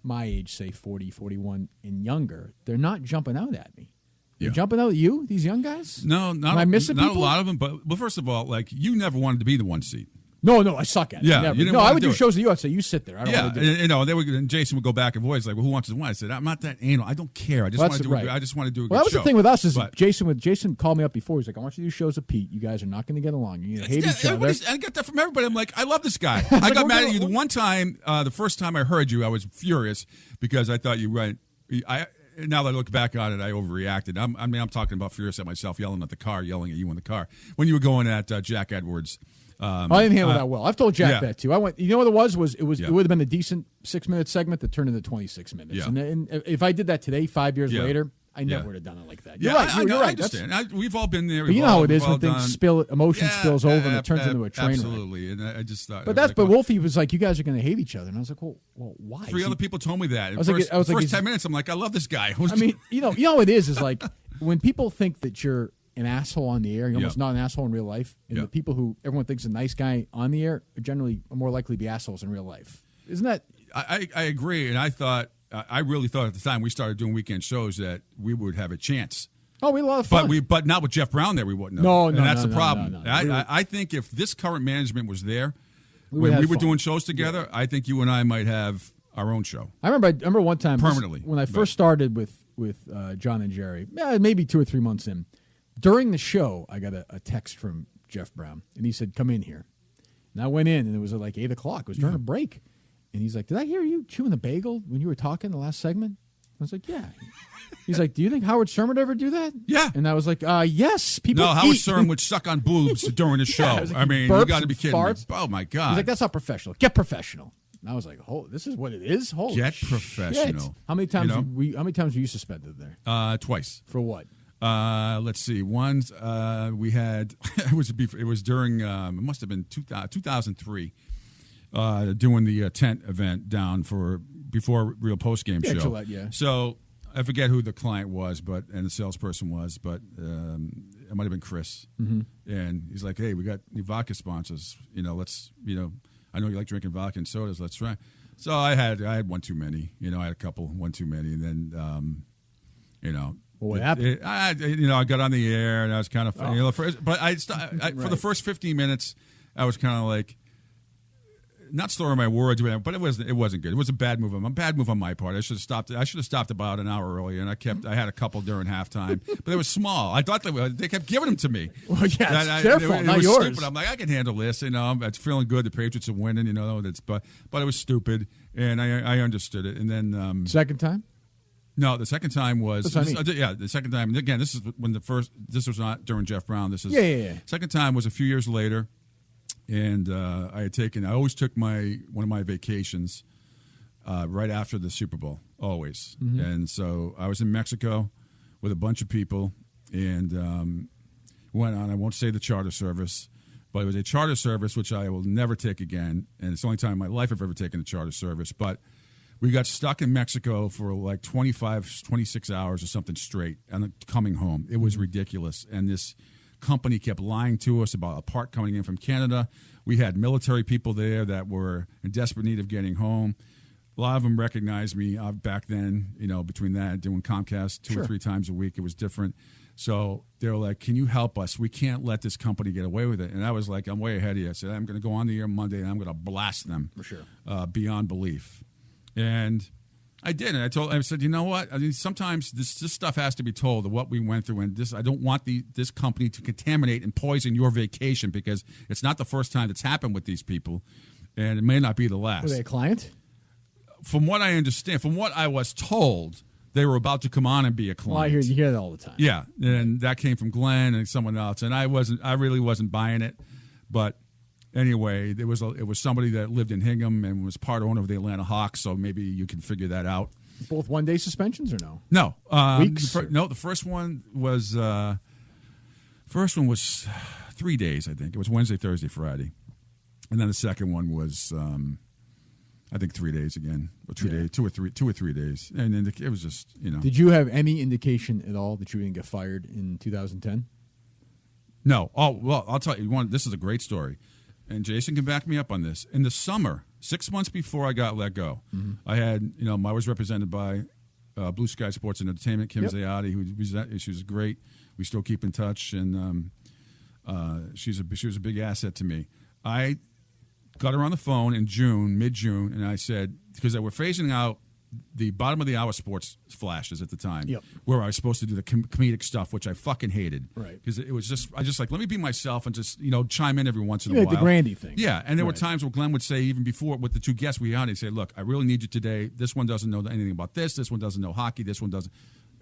my age, say 40, 41 and younger? They're not jumping out at me. They're jumping out at you, these young guys? No, not a lot of them. But first of all, you never wanted to be the one seat. No, I suck at it. Yeah, never. I would do shows with you. I'd say, you sit there. I don't want to do it. And Jason would go back and voice like, well, who wants to win? I said, I'm not that anal. I don't care. I just want to do I just want to do a good show. Well, that was the thing with us is Jason called me up before. He's like, I want you to do shows with Pete. You guys are not going to get along. You hate each other. I get that from everybody. I'm like, I love this guy. I got mad at you the one time, the first time I heard you, I was furious because I thought you went. Now that I look back on it, I overreacted. I'm talking about furious at myself, yelling at the car, yelling at you in the car. When you were going at Jack Edwards. I didn't handle that well. I've told Jack that too. I went. You know what it was? It would have been a decent 6-minute segment that turned into 26 minutes. Yeah. And if I did that today, 5 years later, I never would have done it like that. You're right. I understand. We've all been there. But you know how it is when things emotion spills over and it turns into a train absolutely. wreck. And I just thought. But Wolfie was like, you guys are going to hate each other, and I was like, well, why? 3 other people told me that. I was like, first 10 minutes, I'm like, I love this guy. I mean, you know what it is like when people think that you're an asshole on the air, you're almost not an asshole in real life, and the people who everyone thinks is a nice guy on the air are generally more likely to be assholes in real life. Isn't that? I agree, and I really thought at the time we started doing weekend shows that we would have a chance. Oh, we had a lot of fun. But not with Jeff Brown there, we wouldn't have. No, and that's the problem. No. I think if this current management was there when we were doing shows together, I think you and I might have our own show. I remember one time permanently when I first started with John and Jerry, maybe 2 or 3 months in. During the show, I got a text from Jeff Brown, and he said, come in here. And I went in, and it was at like 8 o'clock. It was during a break. And he's like, did I hear you chewing a bagel when you were talking the last segment? I was like, yeah. He's like, do you think Howard Stern would ever do that? Yeah. And I was like, yes. People Howard Stern would suck on boobs during the show. I mean, you got to be kidding me. Oh, my God. He's like, that's not professional. Get professional. And I was like, oh, this is what it is? Holy Get professional. Shit. How many times were you suspended there? Twice. For what? Let's see. Once we had it was during it must have been 2003 doing the tent event down before Real Post Game Show. Gillette, yeah. So I forget who the client was, and the salesperson was, but it might have been Chris. Mm-hmm. And he's like, "Hey, we got new vodka sponsors. Let's I know you like drinking vodka and sodas. Let's try." So I had one too many. I had a couple, one too many, and then Well, what happened? I got on the air and I was kind of funny. But for the first 15 minutes, I was kind of like not slurring my words, but it wasn't good. It was a bad move on my part. I should have stopped. I should have stopped about an hour earlier, and I had a couple during halftime, but they were small. I thought they kept giving them to me. Well, yeah, it's their fault, not yours. Stupid. I'm like, I can handle this. It's feeling good. The Patriots are winning. But it was stupid, and I understood it. And then second time. No, the second time was the second time. Again, this is when this was not during Jeff Brown. This is Second time was a few years later, and I always took one of my vacations right after the Super Bowl, always. And so I was in Mexico with a bunch of people and went on, I won't say the charter service, but it was a charter service which I will never take again. And it's the only time in my life I've ever taken a charter service. But we got stuck in Mexico for like 25, 26 hours or something straight and coming home. It was ridiculous. And this company kept lying to us about a part coming in from Canada. We had military people there that were in desperate need of getting home. A lot of them recognized me back then, between that, doing Comcast two or three times a week. It was different. So they were like, can you help us? We can't let this company get away with it. And I was like, I'm way ahead of you. I said, I'm going to go on the air Monday and I'm going to blast them for sure, beyond belief. And I did. And I said, you know what? I mean, sometimes this stuff has to be told of what we went through. And I don't want this company to contaminate and poison your vacation, because it's not the first time that's happened with these people. And it may not be the last. Were they a client? From what I understand, from what I was told, they were about to come on and be a client. Well, you hear that all the time. Yeah, and that came from Glenn and someone else, and I really wasn't buying it. But anyway, it was somebody that lived in Hingham and was part owner of the Atlanta Hawks, so maybe you can figure that out. Both one-day suspensions or no? No, weeks. No, the first one was 3 days. I think it was Wednesday, Thursday, Friday, and then the second one was. I think 3 days again, or 2 days, 2 or 3 days, and then it was just Did you have any indication at all that you were going to get fired in 2010? No. Oh well, I'll tell you. This is a great story, and Jason can back me up on this. In the summer, 6 months before I got let go, I had I was represented by Blue Sky Sports and Entertainment, Kim Zayati, she was great. We still keep in touch, and she was a big asset to me. I got her on the phone in mid-June, and I said, because they were phasing out the bottom of the hour sports flashes at the time, where I was supposed to do the comedic stuff, which I fucking hated. Right. Because it was just, I just like, let me be myself and just, chime in every once in a while. The Grandy thing. Yeah, and there were times where Glenn would say, even before, with the two guests we had, he'd say, look, I really need you today. This one doesn't know anything about this one doesn't know hockey, this one doesn't.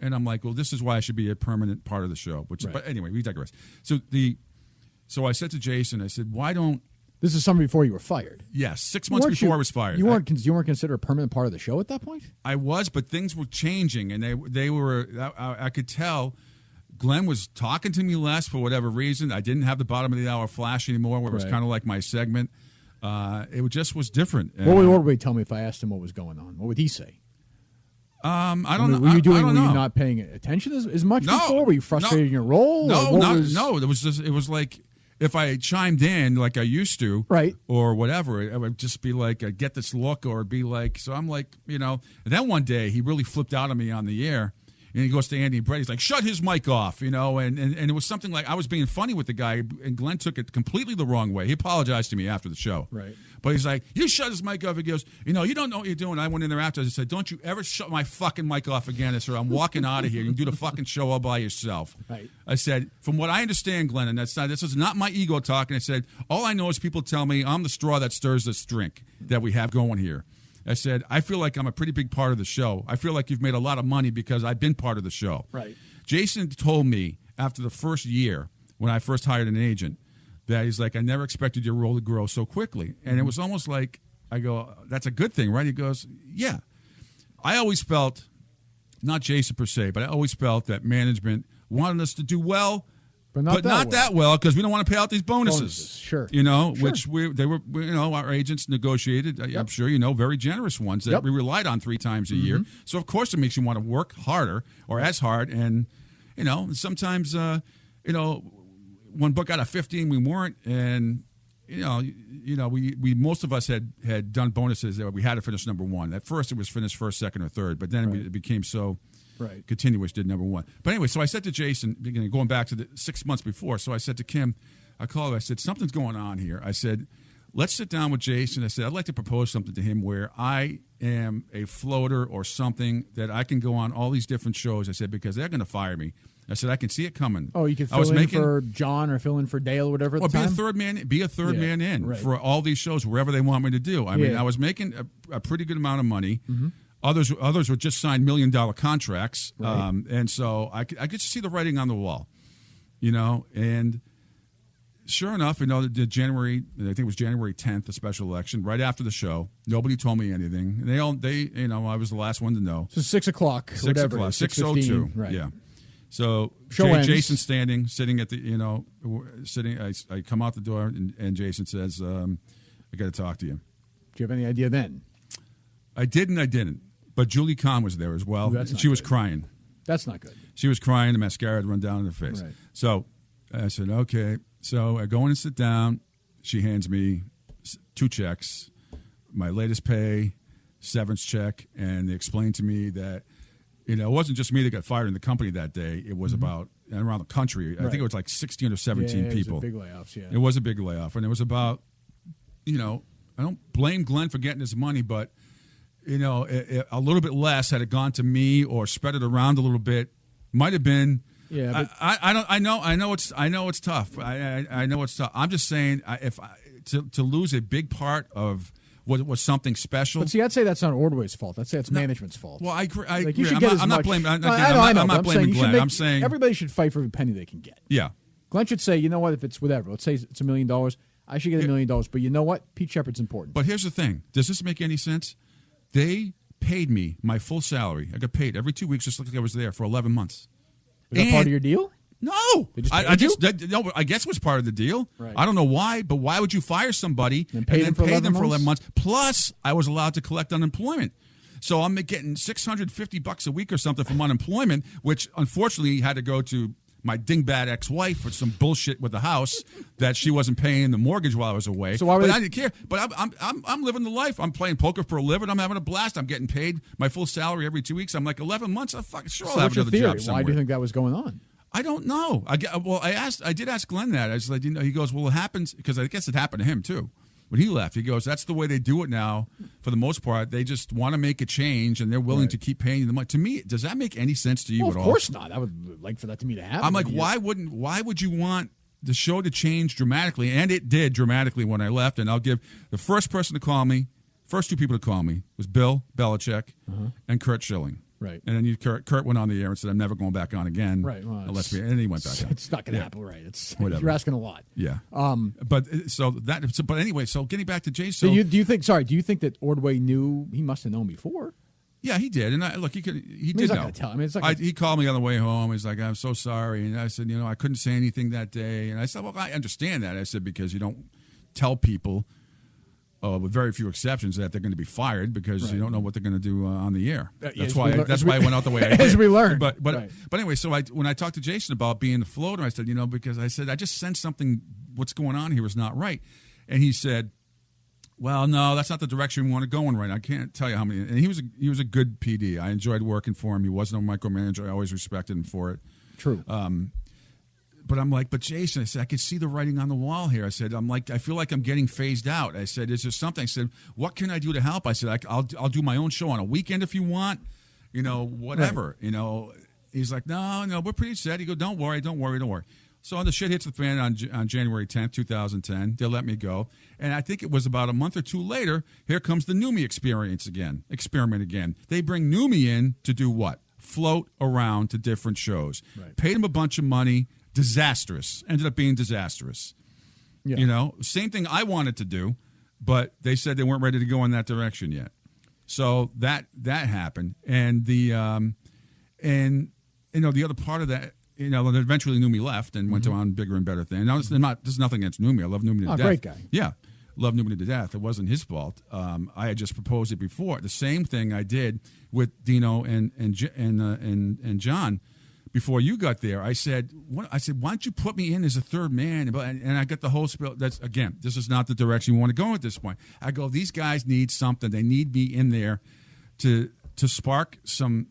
And I'm like, well, this is why I should be a permanent part of the show. But anyway, we digress. So I said to Jason, I said, why don't, this is summer before you were fired. Yes, 6 months before I was fired. You weren't considered a permanent part of the show at that point? I was, but things were changing, and they were. I could tell Glenn was talking to me less for whatever reason. I didn't have the bottom of the hour flash anymore, where it was kind of like my segment. It just was different. What would he tell me if I asked him what was going on? What would he say? I don't know. Were you were you not paying attention as much before? Were you frustrated in your role? No. It was like, if I chimed in like I used to, or whatever, it would just be like, I'd get this look, or it'd be like, so I'm like, And then one day he really flipped out on me on the air, and he goes to Andy and Brett. He's like, shut his mic off, and it was something like I was being funny with the guy, and Glenn took it completely the wrong way. He apologized to me after the show. Right. But he's like, you shut his mic off. He goes, you don't know what you're doing. I went in there after. I said, don't you ever shut my fucking mic off again, or I'm walking out of here. You can do the fucking show all by yourself. Right. I said, from what I understand, Glenn, and this is not my ego talking. I said, all I know is people tell me I'm the straw that stirs this drink that we have going here. I said, I feel like I'm a pretty big part of the show. I feel like you've made a lot of money because I've been part of the show. Right. Jason told me after the first year, when I first hired an agent, that he's like, I never expected your role to grow so quickly. And it was almost like, I go, that's a good thing, right? He goes, yeah. I always felt, not Jason per se, but I always felt that management wanted us to do well, but not that well, because we don't want to pay out these bonuses. Sure. Which our agents negotiated, I'm sure very generous ones that we relied on 3 times a year. So, of course, it makes you want to work harder or as hard. And, sometimes, one book out of 15 we weren't, and we most of us had done bonuses that we had to finish number 1. At first it was finish first, second, or third, but then it became so continuous, did number 1. But anyway, so I said to Jason, going back to the 6 months before, so I said to Kim, I called her, I said, something's going on here. I said, let's sit down with Jason. I said, I'd like to propose something to him where I am a floater or something that I can go on all these different shows. I said, because they're going to fire me. I said, I can see it coming. Oh, you could fill in for John or fill in for Dale or whatever at the time? Be a third man in for all these shows, wherever they want me to do. I mean, I was making a pretty good amount of money. Others were just signed $1 million contracts. And so I could see the writing on the wall, and sure enough, the January, I think it was January 10th, the special election, right after the show. Nobody told me anything. I was the last one to know. So 6 o'clock, 6:02, right? Yeah. So Jason's sitting at the, sitting. I come out the door, and Jason says, "I got to talk to you." Do you have any idea then? I didn't. But Julie Kahn was there as well. She was crying. That's not good. She was crying. The mascara had run down her face. Right. So I said, okay. So I go in and sit down. She hands me 2 checks, my latest pay, severance check, and they explained to me that, it wasn't just me that got fired in the company that day. It was about around the country. I think it was like 16 or 17 people. It was big layoffs, yeah. It was a big layoff. And it was about, I don't blame Glenn for getting his money, but, a little bit less had it gone to me or spread it around a little bit, might have been. Yeah, but I know it's tough. I know it's tough. I'm just saying, to lose a big part of what was something special. But see, I'd say that's not Ordway's fault. I'd say it's management's fault. Well, I agree. I'm not blaming. I'm not blaming Glenn. I'm saying everybody should fight for every penny they can get. Yeah. Glenn should say, you know what? If it's whatever, let's say it's $1 million, I should get $1 million. But you know what? Pete Sheppard's important. But here's the thing: does this make any sense? They paid me my full salary. I got paid every 2 weeks, just like I was there for 11 months. Was that part of your deal? No, I guess it was part of the deal. Right. I don't know why, but why would you fire somebody and pay them for 11 months? Plus, I was allowed to collect unemployment. So I'm getting $650 a week or something from unemployment, which unfortunately had to go to my dingbat ex-wife for some bullshit with the house that she wasn't paying the mortgage while I was away. So I didn't care. But I'm living the life. I'm playing poker for a living. I'm having a blast. I'm getting paid my full salary every 2 weeks. I'm like 11 months. I'll have another job somewhere. Why do you think that was going on? I don't know. I did ask Glenn that. I was like, he goes, well, it happens because I guess it happened to him too. When he left, he goes, that's the way they do it now. For the most part, they just want to make a change, and they're willing to keep paying the money. To me, does that make any sense to you at all? Of course not. I would like for that to me to happen. I'm like, why would you want the show to change dramatically? And it did dramatically when I left. And I'll give the first person to call me, first 2 people to call me was Bill Belichick and Kurt Schilling. Right. And then Kurt went on the air and said, I'm never going back on again. Right. Well, and he went back on. It's not going to happen, right? It's whatever. You're asking a lot. Yeah. But anyway, so getting back to Jason. So do you think that Ordway knew? He must have known before. Yeah, he did. And he did he's know. Not gonna tell. I mean, he called me on the way home. He's like, I'm so sorry. And I said, I couldn't say anything that day. And I said, well, I understand that. I said, because you don't tell people, with very few exceptions, that they're going to be fired because you don't know what they're going to do on the air. That's why I went out the way I did. As we learned. But anyway, so when I talked to Jason about being the floater, I said, because I said, I just sensed something, what's going on here is not right. And he said, well, no, that's not the direction we want to go in right now. I can't tell you how many. And he was a good PD. I enjoyed working for him. He wasn't a micromanager. I always respected him for it. True. But I'm like, but Jason, I said, I could see the writing on the wall here. I said, I feel like I'm getting phased out. I said, is there something? I said, what can I do to help? I said, I'll do my own show on a weekend if you want, whatever. Right. He's like, no, we're pretty set. He goes, don't worry. So the shit hits the fan on January 10th, 2010. They let me go. And I think it was about a month or 2 later, here comes the Numi experiment again. They bring Numi in to do what? Float around to different shows. Right. Paid him a bunch of money. Disastrous. Ended up being disastrous. Yeah. Same thing I wanted to do, but they said they weren't ready to go in that direction yet. So that happened, and the other part of that, eventually Numi left and went on bigger and better things. Now, there's nothing against Numi. I love Numi to death. Great guy. Yeah, love Numi to death. It wasn't his fault. I had just proposed it before. The same thing I did with Dino and John. Before you got there, I said, why don't you put me in as a third man? And I got the whole spiel. This is not the direction we want to go at this point. I go, these guys need something. They need me in there to spark some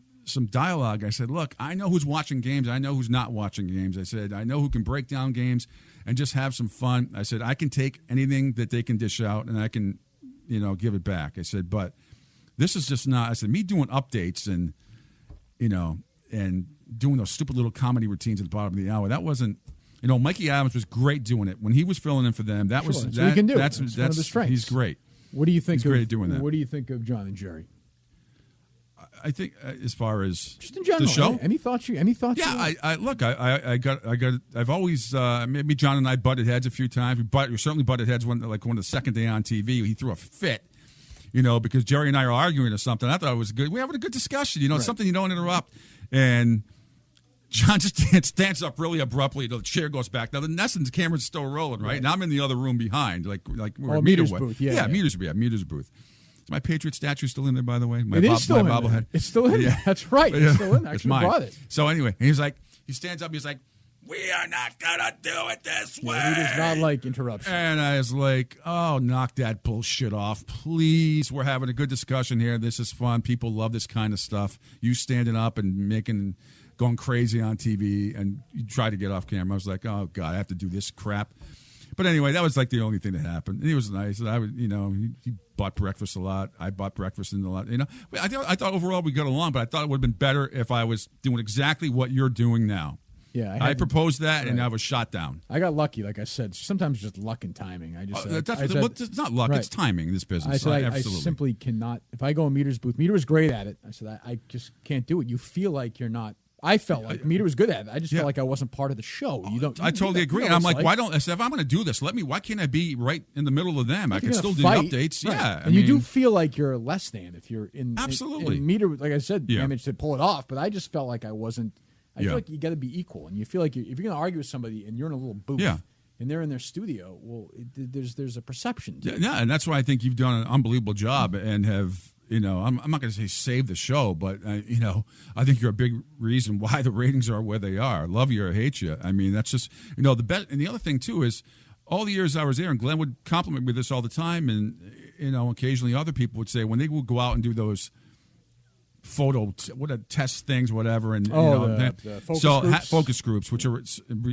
dialogue. I said, look, I know who's watching games. I know who's not watching games. I said, I know who can break down games and just have some fun. I said, I can take anything that they can dish out and I can, give it back. I said, but this is just not, I said, me doing updates and doing those stupid little comedy routines at the bottom of the hour. That wasn't, Mikey Adams was great doing it when he was filling in for them. That's what he can do. That's one of the strengths. He's great. What do you think? He's great at doing that. What do you think of John and Jerry? I think as far as just in general, the show, any thoughts? Any thoughts? Yeah, I've always maybe John and I butted heads a few times. We certainly butted heads when the second day on TV, he threw a fit, because Jerry and I are arguing or something. I thought it was good. We're having a good discussion, right. Something you don't interrupt, and John just stands up really abruptly. The chair goes back. Now, in essence, the camera's still rolling, right? And I'm in the other room behind, we're Meters booth. Yeah, Meters booth. Is my Patriot statue still in there, by the way? It is still in bobblehead. There. It's still in there. That's right. It's still in there. I should have brought it. So anyway, he stands up. He's like, "We are not gonna do it this way." He does not like interruption. And I was like, "Oh, knock that bullshit off, please. We're having a good discussion here. This is fun. People love this kind of stuff. You standing up and going crazy on TV, and you try to get off camera." I was like, "Oh God, I have to do this crap." But anyway, that was the only thing that happened. And he was nice. And I would, he bought breakfast a lot. I bought breakfast a lot. I thought overall we got along, but I thought it would have been better if I was doing exactly what you're doing now. Yeah, I proposed that, and I was shot down. I got lucky, like I said. Sometimes just luck and timing. It's not luck; it's timing in this business. I simply cannot. If I go in Meter's booth, Meter was great at it. I said I just can't do it. You feel like you're not. I felt like Meter was good at it. I just felt like I wasn't part of the show. I totally agree. And I'm like, why don't I said, if I'm going to do this, why can't I be right in the middle of them? I can still do updates. Right. Yeah, and you do feel like you're less than if you're in. Absolutely. In Meter, like I said, managed to pull it off, but I just felt like I wasn't. I feel like you got to be equal, and you feel like if you're going to argue with somebody and you're in a little booth. Yeah. And they're in their studio. Well, there's a perception. Yeah, and that's why I think you've done an unbelievable job and have. I'm not going to say save the show, but I think you're a big reason why the ratings are where they are. Love you or hate you. I mean, that's just the bet. And the other thing too is all the years I was there, and Glenn would compliment me this all the time, and occasionally other people would say when they would go out and do those test things, whatever, and the focus groups, which are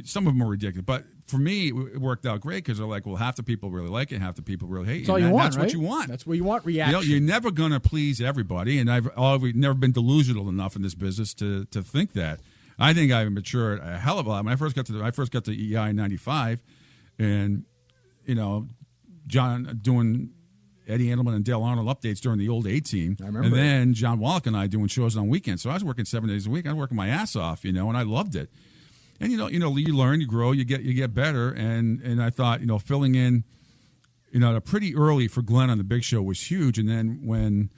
some of them are ridiculous, but for me it worked out great because they're like, well, half the people really like it, half the people really hate it. That's what you want. That's what you want. Reaction. You're never going to please everybody, and I've never been delusional enough in this business to think that. I think I've matured a hell of a lot. When I first got to EEI in '95, and John doing Eddie Andelman and Dale Arnold updates during the old A-Team. I remember. And then John Wallach and I doing shows on weekends. So I was working 7 days a week. I was working my ass off, and I loved it. And you learn, you grow, you get better. And I thought, filling in, pretty early for Glenn on the Big Show was huge. And then when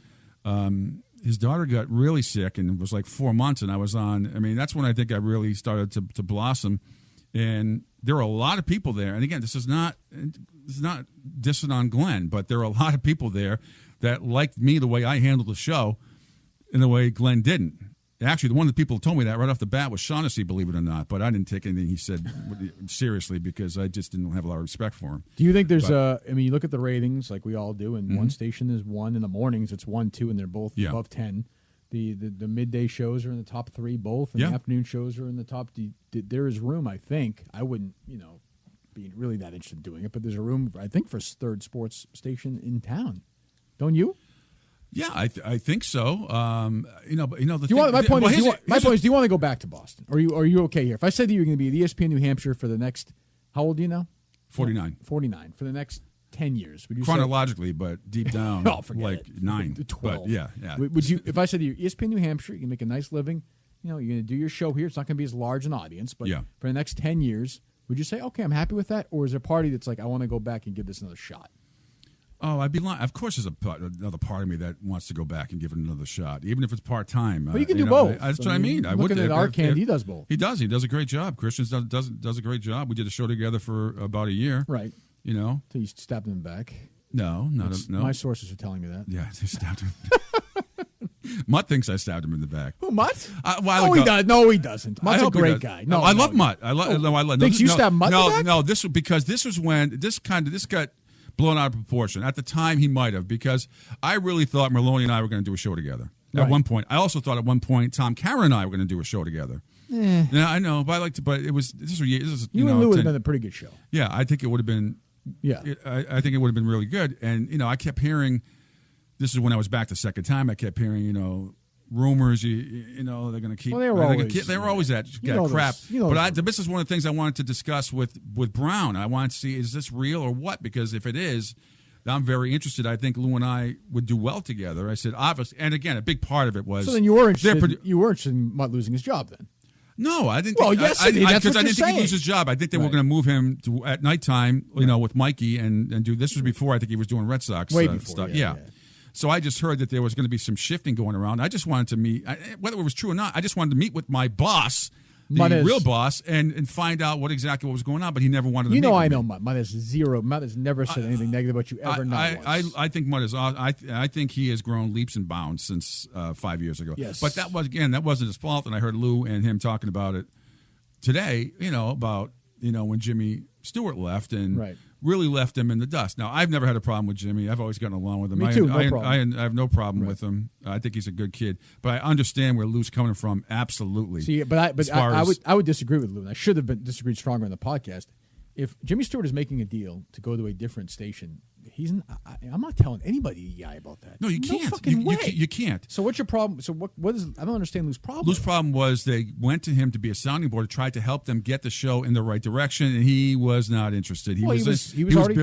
his daughter got really sick, and it was like 4 months, and I was on. I mean, that's when I think I really started to blossom. And there were a lot of people there. And again, this is not dissing on Glenn, but there are a lot of people there that liked me the way I handled the show in the way Glenn didn't. Actually, the one of the people who told me that right off the bat was Shaughnessy, believe it or not. But I didn't take anything he said seriously because I just didn't have a lot of respect for him. Do you think there's you look at the ratings like we all do, and one station is 1 in the mornings, it's 1, 2, and they're both above 10. The midday shows are in the top 3 both, and the afternoon shows are in the top. There is room, I think. I wouldn't, be really that interested in doing it, but there's a room, I think, for a third sports station in town. Don't you? Yeah, I think so. My point is, do you want to go back to Boston, or are you okay here? If I said that you're going to be at ESPN New Hampshire for the next, how old are you now? 49. 49 for the next 10 years. Would you chronologically, but deep down, like 9, 12. But yeah. Would you? If I said to you, ESPN New Hampshire, you can make a nice living. You're going to do your show here. It's not going to be as large an audience, but for the next 10 years, would you say, okay, I'm happy with that, or is there a party that's like, I want to go back and give this another shot? Oh, I'd be lying. Of course, there's another part of me that wants to go back and give it another shot, even if it's part-time. But you can do both. That's what I mean. Looking at Arcand, he does both. He does. He does a great job. Christian does a great job. We did a show together for about a year. Right. So you stabbed him in the back? No. My sources are telling me that. Yeah, they stabbed him. Mutt thinks I stabbed him in the back. Who, Mutt? He does. No, he doesn't. Mutt's a great guy. No, I love Mutt. I love. Thinks you stabbed Mutt in the back? No, this was when this got blown out of proportion. At the time, he might have, because I really thought Merlone and I were going to do a show together. At one point, I also thought at one point Tom Karen and I were going to do a show together. Yeah, I know, but it was this was you and Lou would have been a pretty good show. Yeah, I think it would have been. Yeah, I think it would have been really good. And I kept hearing. This is when I was back the second time. I kept hearing, rumors. They're going to keep. Well, they were always that crap. But this is one of the things I wanted to discuss with Brown. I wanted to see, is this real or what? Because if it is, I'm very interested. I think Lou and I would do well together. I said, obviously, and again, a big part of it was. So then you were interested in Mutt losing his job then? No, I didn't. Well, yes, because I didn't think saying. he'd lose his job. I think they were going to move him at nighttime, with Mikey and do. This was before I think he was doing Red Sox way before stuff. Yeah. So I just heard that there was going to be some shifting going around. I just wanted to meet, whether it was true or not. I just wanted to meet with my boss, the real boss, and find out what was going on. But he never wanted to. I know Mutt. Mutt has zero. Mutt has never said anything negative about you ever. I think Mutt is. I think he has grown leaps and bounds since 5 years ago. Yes. But that wasn't his fault. And I heard Lou and him talking about it today. About when Jimmy Stewart left and really left him in the dust. Now, I've never had a problem with Jimmy. I've always gotten along with him. Me too. I have no problem with him. I think he's a good kid. But I understand where Lou's coming from. Absolutely. See, I would disagree with Lou. And I should have disagreed stronger in the podcast. If Jimmy Stewart is making a deal to go to a different station, I'm not telling anybody EEI about that. No, you can't. No fucking way. You can't. So what's your problem? So what is? I don't understand Lou's problem. Lou's problem was they went to him to be a sounding board, tried to help them get the show in the right direction, and he was not interested. He was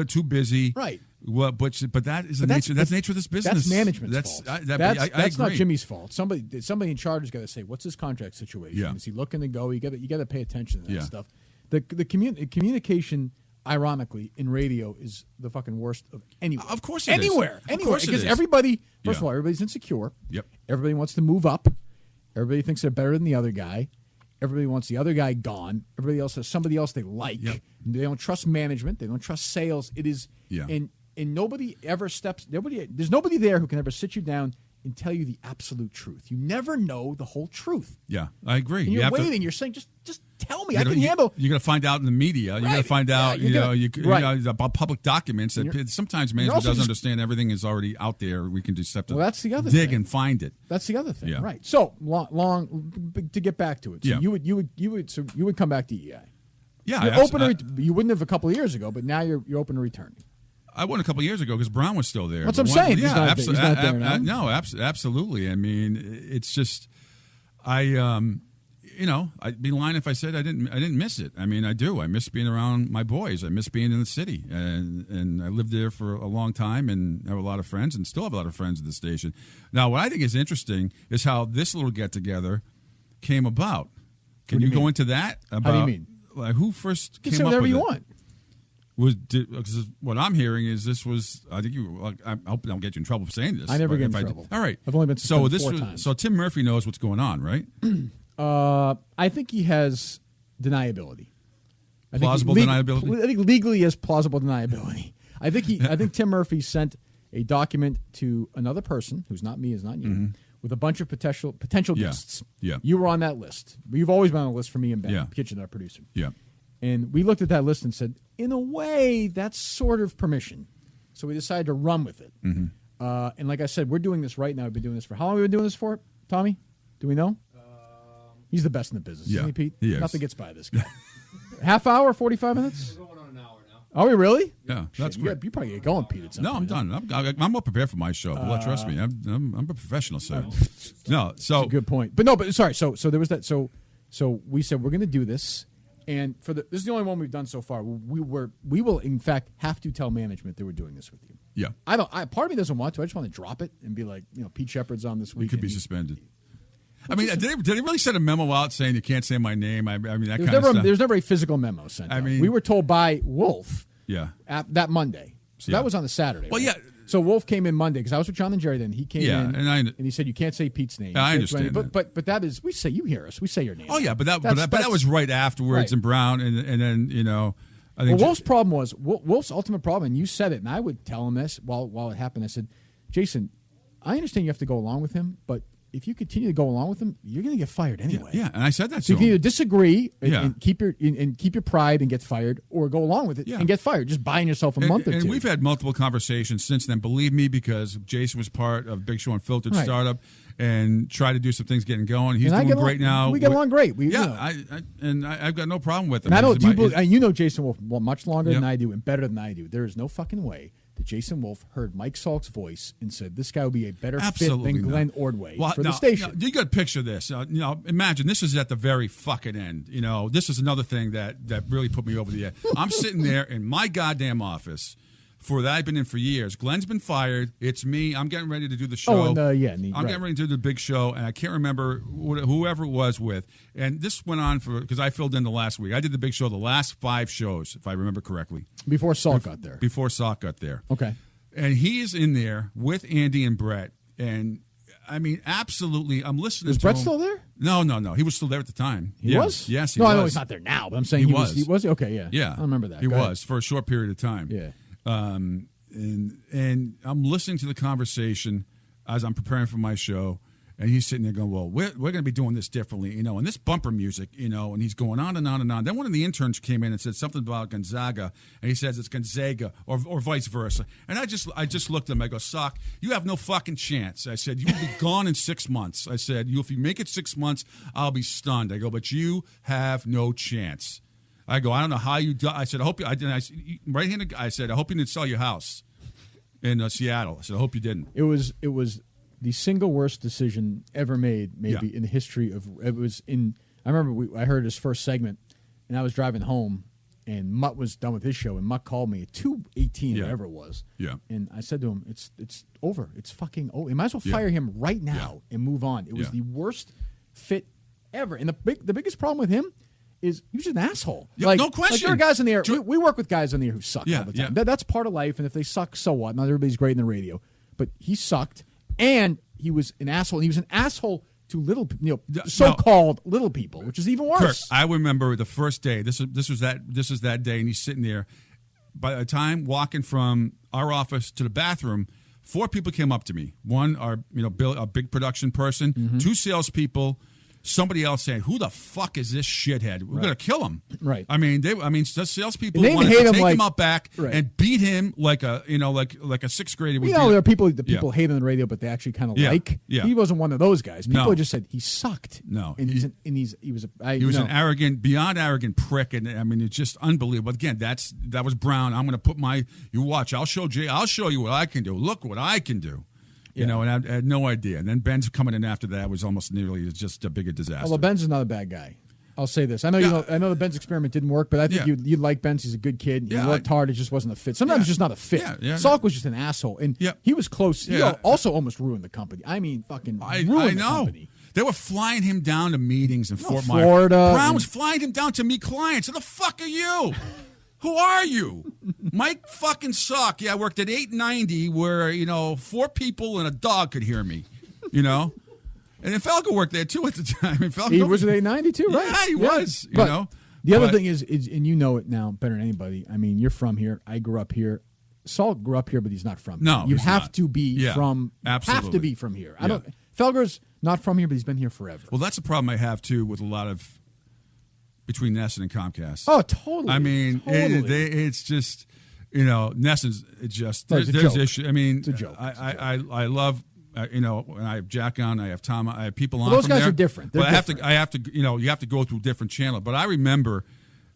too busy. Right. Well, but that is that's the nature of this business. That's management's fault. That's not Jimmy's fault. Somebody in charge has got to say, what's his contract situation? Yeah. Is he looking to go? You got to pay attention to that stuff. The communication, ironically, in radio is the fucking worst of anywhere. Of course it is. Anywhere. Because everybody, first of all, everybody's insecure. Yep. Everybody wants to move up. Everybody thinks they're better than the other guy. Everybody wants the other guy gone. Everybody else has somebody else they like. Yep. They don't trust management. They don't trust sales. It is, and nobody ever steps. There's nobody there who can ever sit you down and tell you the absolute truth. You never know the whole truth. Yeah, I agree. And you're waiting. You're saying, just tell me. I can handle. You're going to find out in the media. You're going to find out. About public documents that sometimes management doesn't understand. Everything is already out there. We can just have to that's the other dig thing. and find it. That's the other thing, right? So long to get back to it. So you would come back to EEI. Yeah, you wouldn't have a couple of years ago, but now you're open to returning. I won a couple of years ago because Brown was still there. That's what I'm saying. Yeah, he's not there now. No, absolutely. I mean, it's just I'd be lying if I said I didn't miss it. I mean, I do. I miss being around my boys. I miss being in the city, and I lived there for a long time and have a lot of friends, and still have a lot of friends at the station. Now, what I think is interesting is how this little get together came about. Can you go into that? About, how do you mean? Like, who first came up with it? Say whatever you want. What I'm hearing is this was. I think I hope I don't get you in trouble for saying this. I never get in trouble. All right. I've only been suspended 4 times. So Tim Murphy knows what's going on, right? I think he has deniability. Plausible deniability. I think legally he has plausible deniability. I think Tim Murphy sent a document to another person who's not me, is not you, with a bunch of potential guests. Yeah. You were on that list. You've always been on the list for me and Ben, Kitchen, our producer. Yeah. And we looked at that list and said, in a way, that's sort of permission. So we decided to run with it. And like I said, we're doing this right now. We've been doing this for how long have we been doing this for, Tommy? Do we know? He's the best in the business, isn't he, Pete? He is. Nothing gets by this guy. Half hour, 45 minutes? We're going on an hour now. Are we really? Yeah, that's great. You probably get going, Pete. At some point, I'm done. I'm well prepared for my show. Trust me, I'm a professional, sir. No, so that's a good point. But sorry. So there was that. So we said we're going to do this, and this is the only one we've done so far. We will in fact have to tell management that we're doing this with you. Yeah. Part of me doesn't want to. I just want to drop it and be like, Pete Sheppard's on this week. He could be suspended. I mean, did they really send a memo out saying you can't say my name? I mean, that kind of stuff. There's never a physical memo sent out. We were told by Wolf that Monday. So that was on the Saturday. Well, right? So Wolf came in Monday because I was with John and Jerry then. He came in and he said, you can't say Pete's name. I understand that. But that is, we say, you hear us. We say your name. Oh, yeah, but that was right afterwards and Brown and then, I think Wolf's problem was, Wolf's ultimate problem, and you said it, and I would tell him this while it happened. I said, Jason, I understand you have to go along with him, but if you continue to go along with him, you're going to get fired anyway. Yeah, and I said that to him. So you can either disagree and keep your pride and get fired, or go along with it and get fired. Just buying yourself a month or two. And we've had multiple conversations since then. Believe me, because Jason was part of Big Show Unfiltered startup and tried to do some things getting going. He's doing great now. We get along great. I've got no problem with him. And you know Jason Wolf much longer than I do and better than I do. There is no fucking way that Jason Wolf heard Mike Salk's voice and said, this guy would be a better fit than Glenn Ordway for the station. You got to picture this. Imagine this is at the very fucking end. This is another thing that really put me over the edge. I'm sitting there in my goddamn office for that I've been in for years. Glenn's been fired. It's me. I'm getting ready to do the show. I'm getting ready to do the big show, and I can't remember whoever it was with. And this went on because I filled in the last week. I did the big show the last 5 shows, if I remember correctly. Before Salk got there. Before Salk got there. Okay. And he is in there with Andy and Brett. And, I mean, absolutely, I'm listening to him. Was Brett still there? No. He was still there at the time. He was? Yes, he was. No, I know he's not there now, but I'm saying he was. He was? Okay, yeah. Yeah. I remember that. He was for a short period of time. Yeah. And I'm listening to the conversation as I'm preparing for my show, and he's sitting there going, well, we're going to be doing this differently, and this bumper music, and he's going on and on and on. Then one of the interns came in and said something about Gonzaga, and he says it's Gonzaga or vice versa. And I just looked at him. I go, Sock, you have no fucking chance. I said, you'll be gone in 6 months. I said, if you make it 6 months, I'll be stunned. I go, but you have no chance. I go, I don't know how you do. I said, I hope you. Right-handed. I said, I hope you didn't sell your house in Seattle. I said, I hope you didn't. It was the single worst decision ever made, maybe in the history of. It was in. I remember I heard his first segment, and I was driving home, and Mutt was done with his show, and Mutt called me at 2:18, whatever it was. Yeah. And I said to him, "It's over. It's fucking over. You might as well fire him right now and move on." It was the worst fit ever, and the biggest problem with him is he was just an asshole. Yeah, no question. Like there are guys in the air. We work with guys in the air who suck all the time. That's part of life, and if they suck, so what? Not everybody's great in the radio. But he sucked, and he was an asshole. And he was an asshole to little, so-called little people, which is even worse. Kirk, I remember the first day. This is that day, and he's sitting there. By the time walking from our office to the bathroom, 4 people came up to me. One, Bill, a big production person. 2 salespeople. Somebody else saying, "Who the fuck is this shithead? We're gonna kill him." Right. I mean, salespeople wanted wanted to to take him him out back and beat him like a 6th grader. There are people hate him on the radio, but they actually kind of like. Yeah. He wasn't one of those guys. People just said he sucked. No. And he was an arrogant, beyond arrogant prick, and I mean, it's just unbelievable. Again, that was Brown. I'm going to put you watch. I'll show you what I can do. Look what I can do. And I had no idea. And then Ben's coming in after that was almost nearly just a bigger disaster. Although Ben's is not a bad guy. I'll say this. I know I know the Ben's experiment didn't work, but I think you like Ben's. He's a good kid. He worked hard. It just wasn't a fit. Sometimes it's just not a fit. Salk was just an asshole. And he was close. He also almost ruined the company. I mean, fucking ruined the company. They were flying him down to meetings in Fort Myers. Florida. Brown was flying him down to meet clients. Who the fuck are you? Who are you? Mike fucking Sock. Yeah, I worked at 890 where, 4 people and a dog could hear me, And then Falco worked there, too, at the time. And Falco, he was at 890, too, right? Yeah, he was, The other thing is, and you know it now better than anybody. I mean, you're from here. I grew up here. Saul grew up here, but he's not from here. No, you have to be from. Absolutely. Have to be from here. Felger's not from here, but he's been here forever. Well, that's a problem I have, too, with a lot of between Nesson and Comcast. Oh, totally. I mean, it's just, Nesson's just, there's issue. I mean, it's a joke. I love, when I have Jack on, I have Tom, I have people on those from guys there. are different. But I have to, you have to go through different channels. But I remember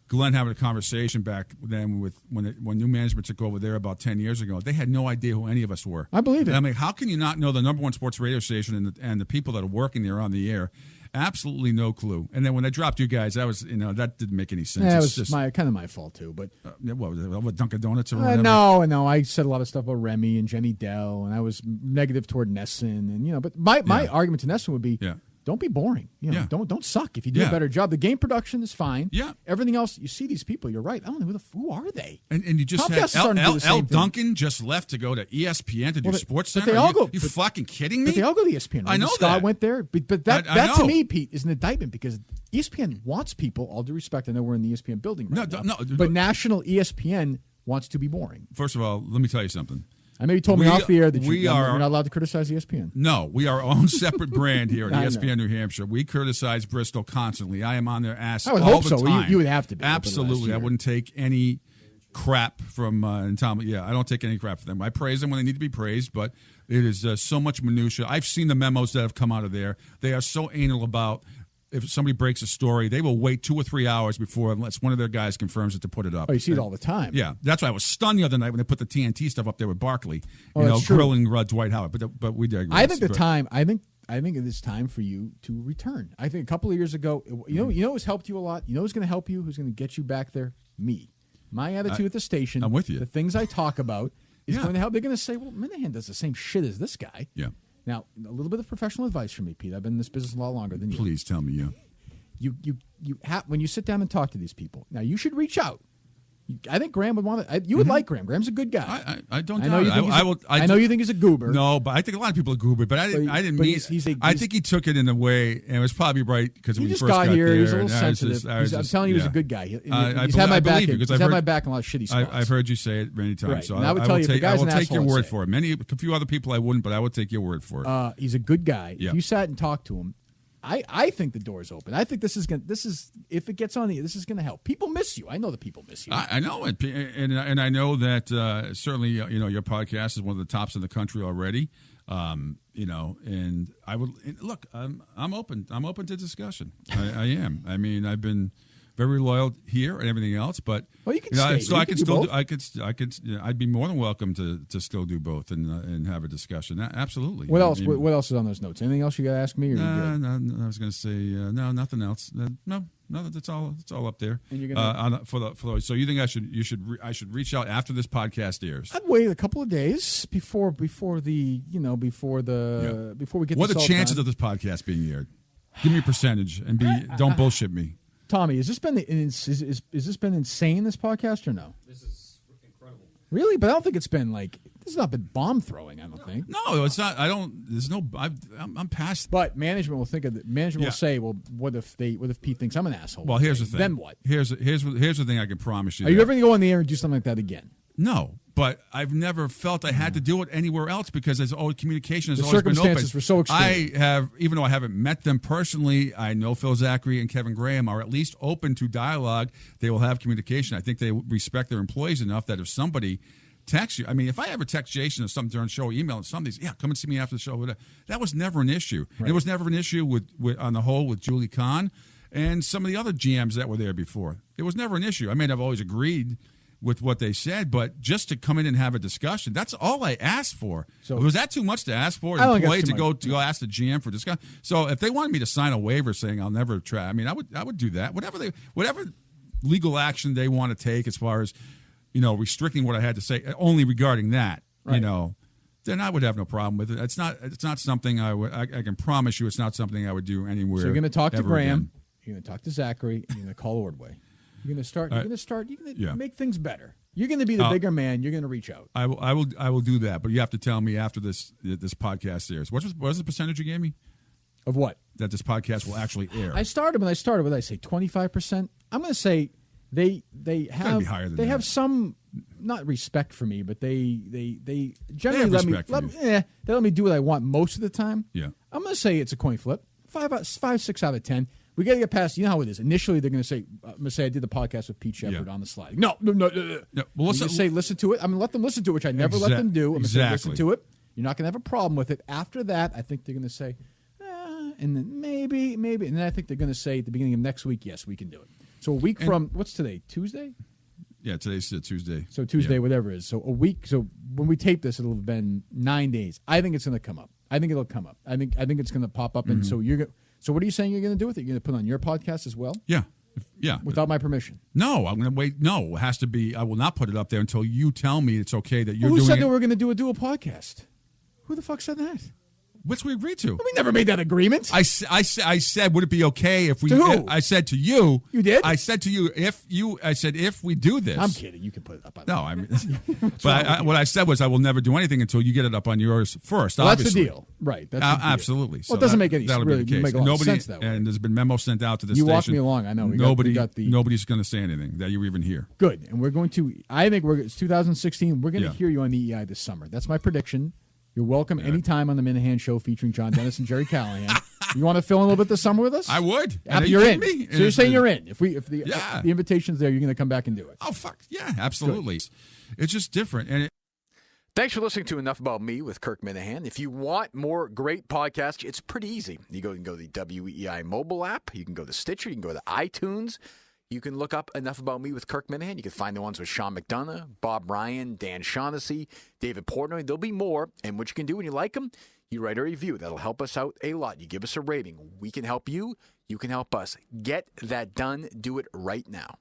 Glenn having a conversation back then when new management took over there about 10 years ago. They had no idea who any of us were. I believe it. I mean, how can you not know the number 1 sports radio station and the people that are working there on the air? Absolutely no clue. And then when they dropped you guys, that was that didn't make any sense. Yeah, it was just kind of my fault too. But what was it, Dunkin' Donuts or whatever? No. I said a lot of stuff about Remy and Jenny Dell, and I was negative toward Nesson, and But my argument to Nesson would be, don't be boring. Don't suck. If you do a better job, the game production is fine. Yeah. Everything else, you see these people. You're right. I don't know who are they? And you just had Al Duncan just left to go to ESPN to do Sports Center. They all go. You fucking kidding me? But they all go to ESPN. Right? I know Scott went there, but that to me, Pete, is an indictment because ESPN wants people. All due respect, I know we're in the ESPN building right now. But national ESPN wants to be boring. First of all, let me tell you something. I maybe told me off the air that you're not allowed to criticize ESPN. No, we are our own separate brand here at ESPN New Hampshire. We criticize Bristol constantly. I am on their ass all the time. I would hope so. You would have to be. Absolutely. I wouldn't take any crap from Tom. Yeah, I don't take any crap from them. I praise them when they need to be praised, but it is so much minutia. I've seen the memos that have come out of there. They are so anal about if somebody breaks a story, they will wait 2 or 3 hours before, unless one of their guys confirms it, to put it up. Oh, you see it all the time. Yeah, that's why I was stunned the other night when they put the TNT stuff up there with Barkley, that's true. grilling Dwight Howard. But we digress. I think I think it is time for you to return. I think a couple of years ago, who's helped you a lot. Who's going to help you? Who's going to get you back there? Me. my attitude at the station, I'm with you. the things I talk about, is going to help. They're going to say, well, Minahan does the same shit as this guy. Yeah. Now, a little bit of professional advice from me, Pete. I've been in this business a lot longer than you. Please tell me, When you sit down and talk to these people, now you should reach out. I think Graham would want to. You would like Graham. Graham's a good guy. I don't know doubt you it. I know you think he's a goober. No, but I think a lot of people are goober. But I didn't mean. I think he took it in a way, and it was probably right because when he just first got here, there, he's a little sensitive. I'm telling you, he's a good guy. He's had my back. He's had my back in a lot of shitty spots. I've heard you say it many times. Right. So And I would tell you, if the guy's I will an take your asshole, word for it. A few other people I wouldn't, but I would take your word for it. He's a good guy. Yeah. If you sat and talked to him, I think the door's open. I think this is if it gets on the, this is gonna help. People miss you. I know that people miss you. I know it, and I know that certainly your podcast is one of the tops in the country already. And I would look. I'm open. I'm open to discussion. I am. I mean, I've been very loyal here and everything else, but you can stay. So you I can could still. both. I'd be more than welcome to still do both and have a discussion. Absolutely. What else? What else is on those notes? Anything else you got to ask me? Or no, I was going to say no, nothing else. No, that's all. It's all up there. And you're gonna so you think I should reach out after this podcast airs? I'd wait a couple of days before we get. What are this the all chances done. of this podcast being aired? Give me a percentage and don't bullshit me. Tommy, has this been is this been insane, this podcast, or no? This is incredible. Really? But I don't think it's been like this has not been bomb throwing, I don't think. No, it's not. I don't. There's no. I'm past. But management will think of it. Management will say, "Well, what if Pete thinks I'm an asshole?" Well, here's the thing. Then what? Here's the thing I can promise you. Are you ever going to go on the air and do something like that again? No, but I've never felt I had to do it anywhere else because there's always communication has The always been open. circumstances were so extreme. Even though I haven't met them personally, I know Phil Zachary and Kevin Graham are at least open to dialogue. They will have communication. I think they respect their employees enough that if somebody texts you, I mean, if I ever text Jason or something during the show, email, and somebody's, come and see me after the show, whatever, that was never an issue. Right. And it was never an issue with on the whole with Julie Kahn and some of the other GMs that were there before. It was never an issue. I mean, I've always agreed with what they said, but just to come in and have a discussion, that's all I asked for. So was that too much to ask for? An employee to go ask the GM for discussion? So if they wanted me to sign a waiver saying I'll never try, I mean, I would do that. Whatever legal action they want to take as far as restricting what I had to say only regarding that, right. Then I would have no problem with it. It's not something I can promise you. It's not something I would do anywhere. So you're going to talk to Graham. Again. You're going to talk to Zachary. And you're going to call Ordway. You're going to start. You're going to make things better. You're going to be the bigger man. You're going to reach out. I will do that. But you have to tell me after this podcast airs. What's the percentage you gave me? Of what? That this podcast will actually air. I started. What did I say? 25%. I'm going to say they have be higher than they that. have some not respect for me, but they generally they let me do what I want most of the time. Yeah. I'm going to say it's a coin flip. 6 out of 10. We got to get past. You know how it is. Initially, they're going to say, I did the podcast with Pete Sheppard on the slide. No. Well, listen to it. I'm going to let them listen to it, which I never let them do. I'm going to say, listen to it. You're not going to have a problem with it. After that, I think they're going to say, and then maybe. And then I think they're going to say at the beginning of next week, yes, we can do it. So a week from, what's today? Tuesday? Yeah, today's Tuesday. So Tuesday, whatever it is. So a week. So when we tape this, it'll have been 9 days. I think it's going to come up. I think it'll come up. I think it's going to pop up. And so you're going to. So what are you saying you're going to do with it? You're going to put it on your podcast as well? Yeah. Without my permission? No, I'm going to wait. No, it has to be. I will not put it up there until you tell me it's okay that you're doing it. Who said that we're going to do a dual podcast? Who the fuck said that? Which we agreed to. We never made that agreement. I said, would it be okay if we? To who? I said to you. You did? I said to you, if we do this. I'm kidding. You can put it up on. No, I mean, but what I said was I will never do anything until you get it up on yours first. Well, obviously. that's the deal, right? That's the deal. Absolutely. Well, it doesn't make any sense. That'll be the case. Make a lot of sense that way. And there's been memos sent out to the you station. You walked me along. I know. Nobody's going to say anything that you even hear. Good, and we're going to. I think it's 2016. We're going to hear you on the EEI this summer. That's my prediction. You're welcome anytime on the Minahan Show featuring John Dennis and Jerry Callahan. You want to fill in a little bit this summer with us? I would. You're in. So you're saying you're in. If the invitation's there, you're going to come back and do it. Oh, fuck. Yeah, absolutely. Good. It's just different. And Thanks for listening to Enough About Me with Kirk Minahan. If you want more great podcasts, it's pretty easy. You can go to the WEEI mobile app. You can go to Stitcher. You can go to iTunes. You can look up Enough About Me with Kirk Minahan. You can find the ones with Sean McDonough, Bob Ryan, Dan Shaughnessy, David Portnoy. There'll be more. And what you can do when you like them, you write a review. That'll help us out a lot. You give us a rating. We can help you. You can help us. Get that done. Do it right now.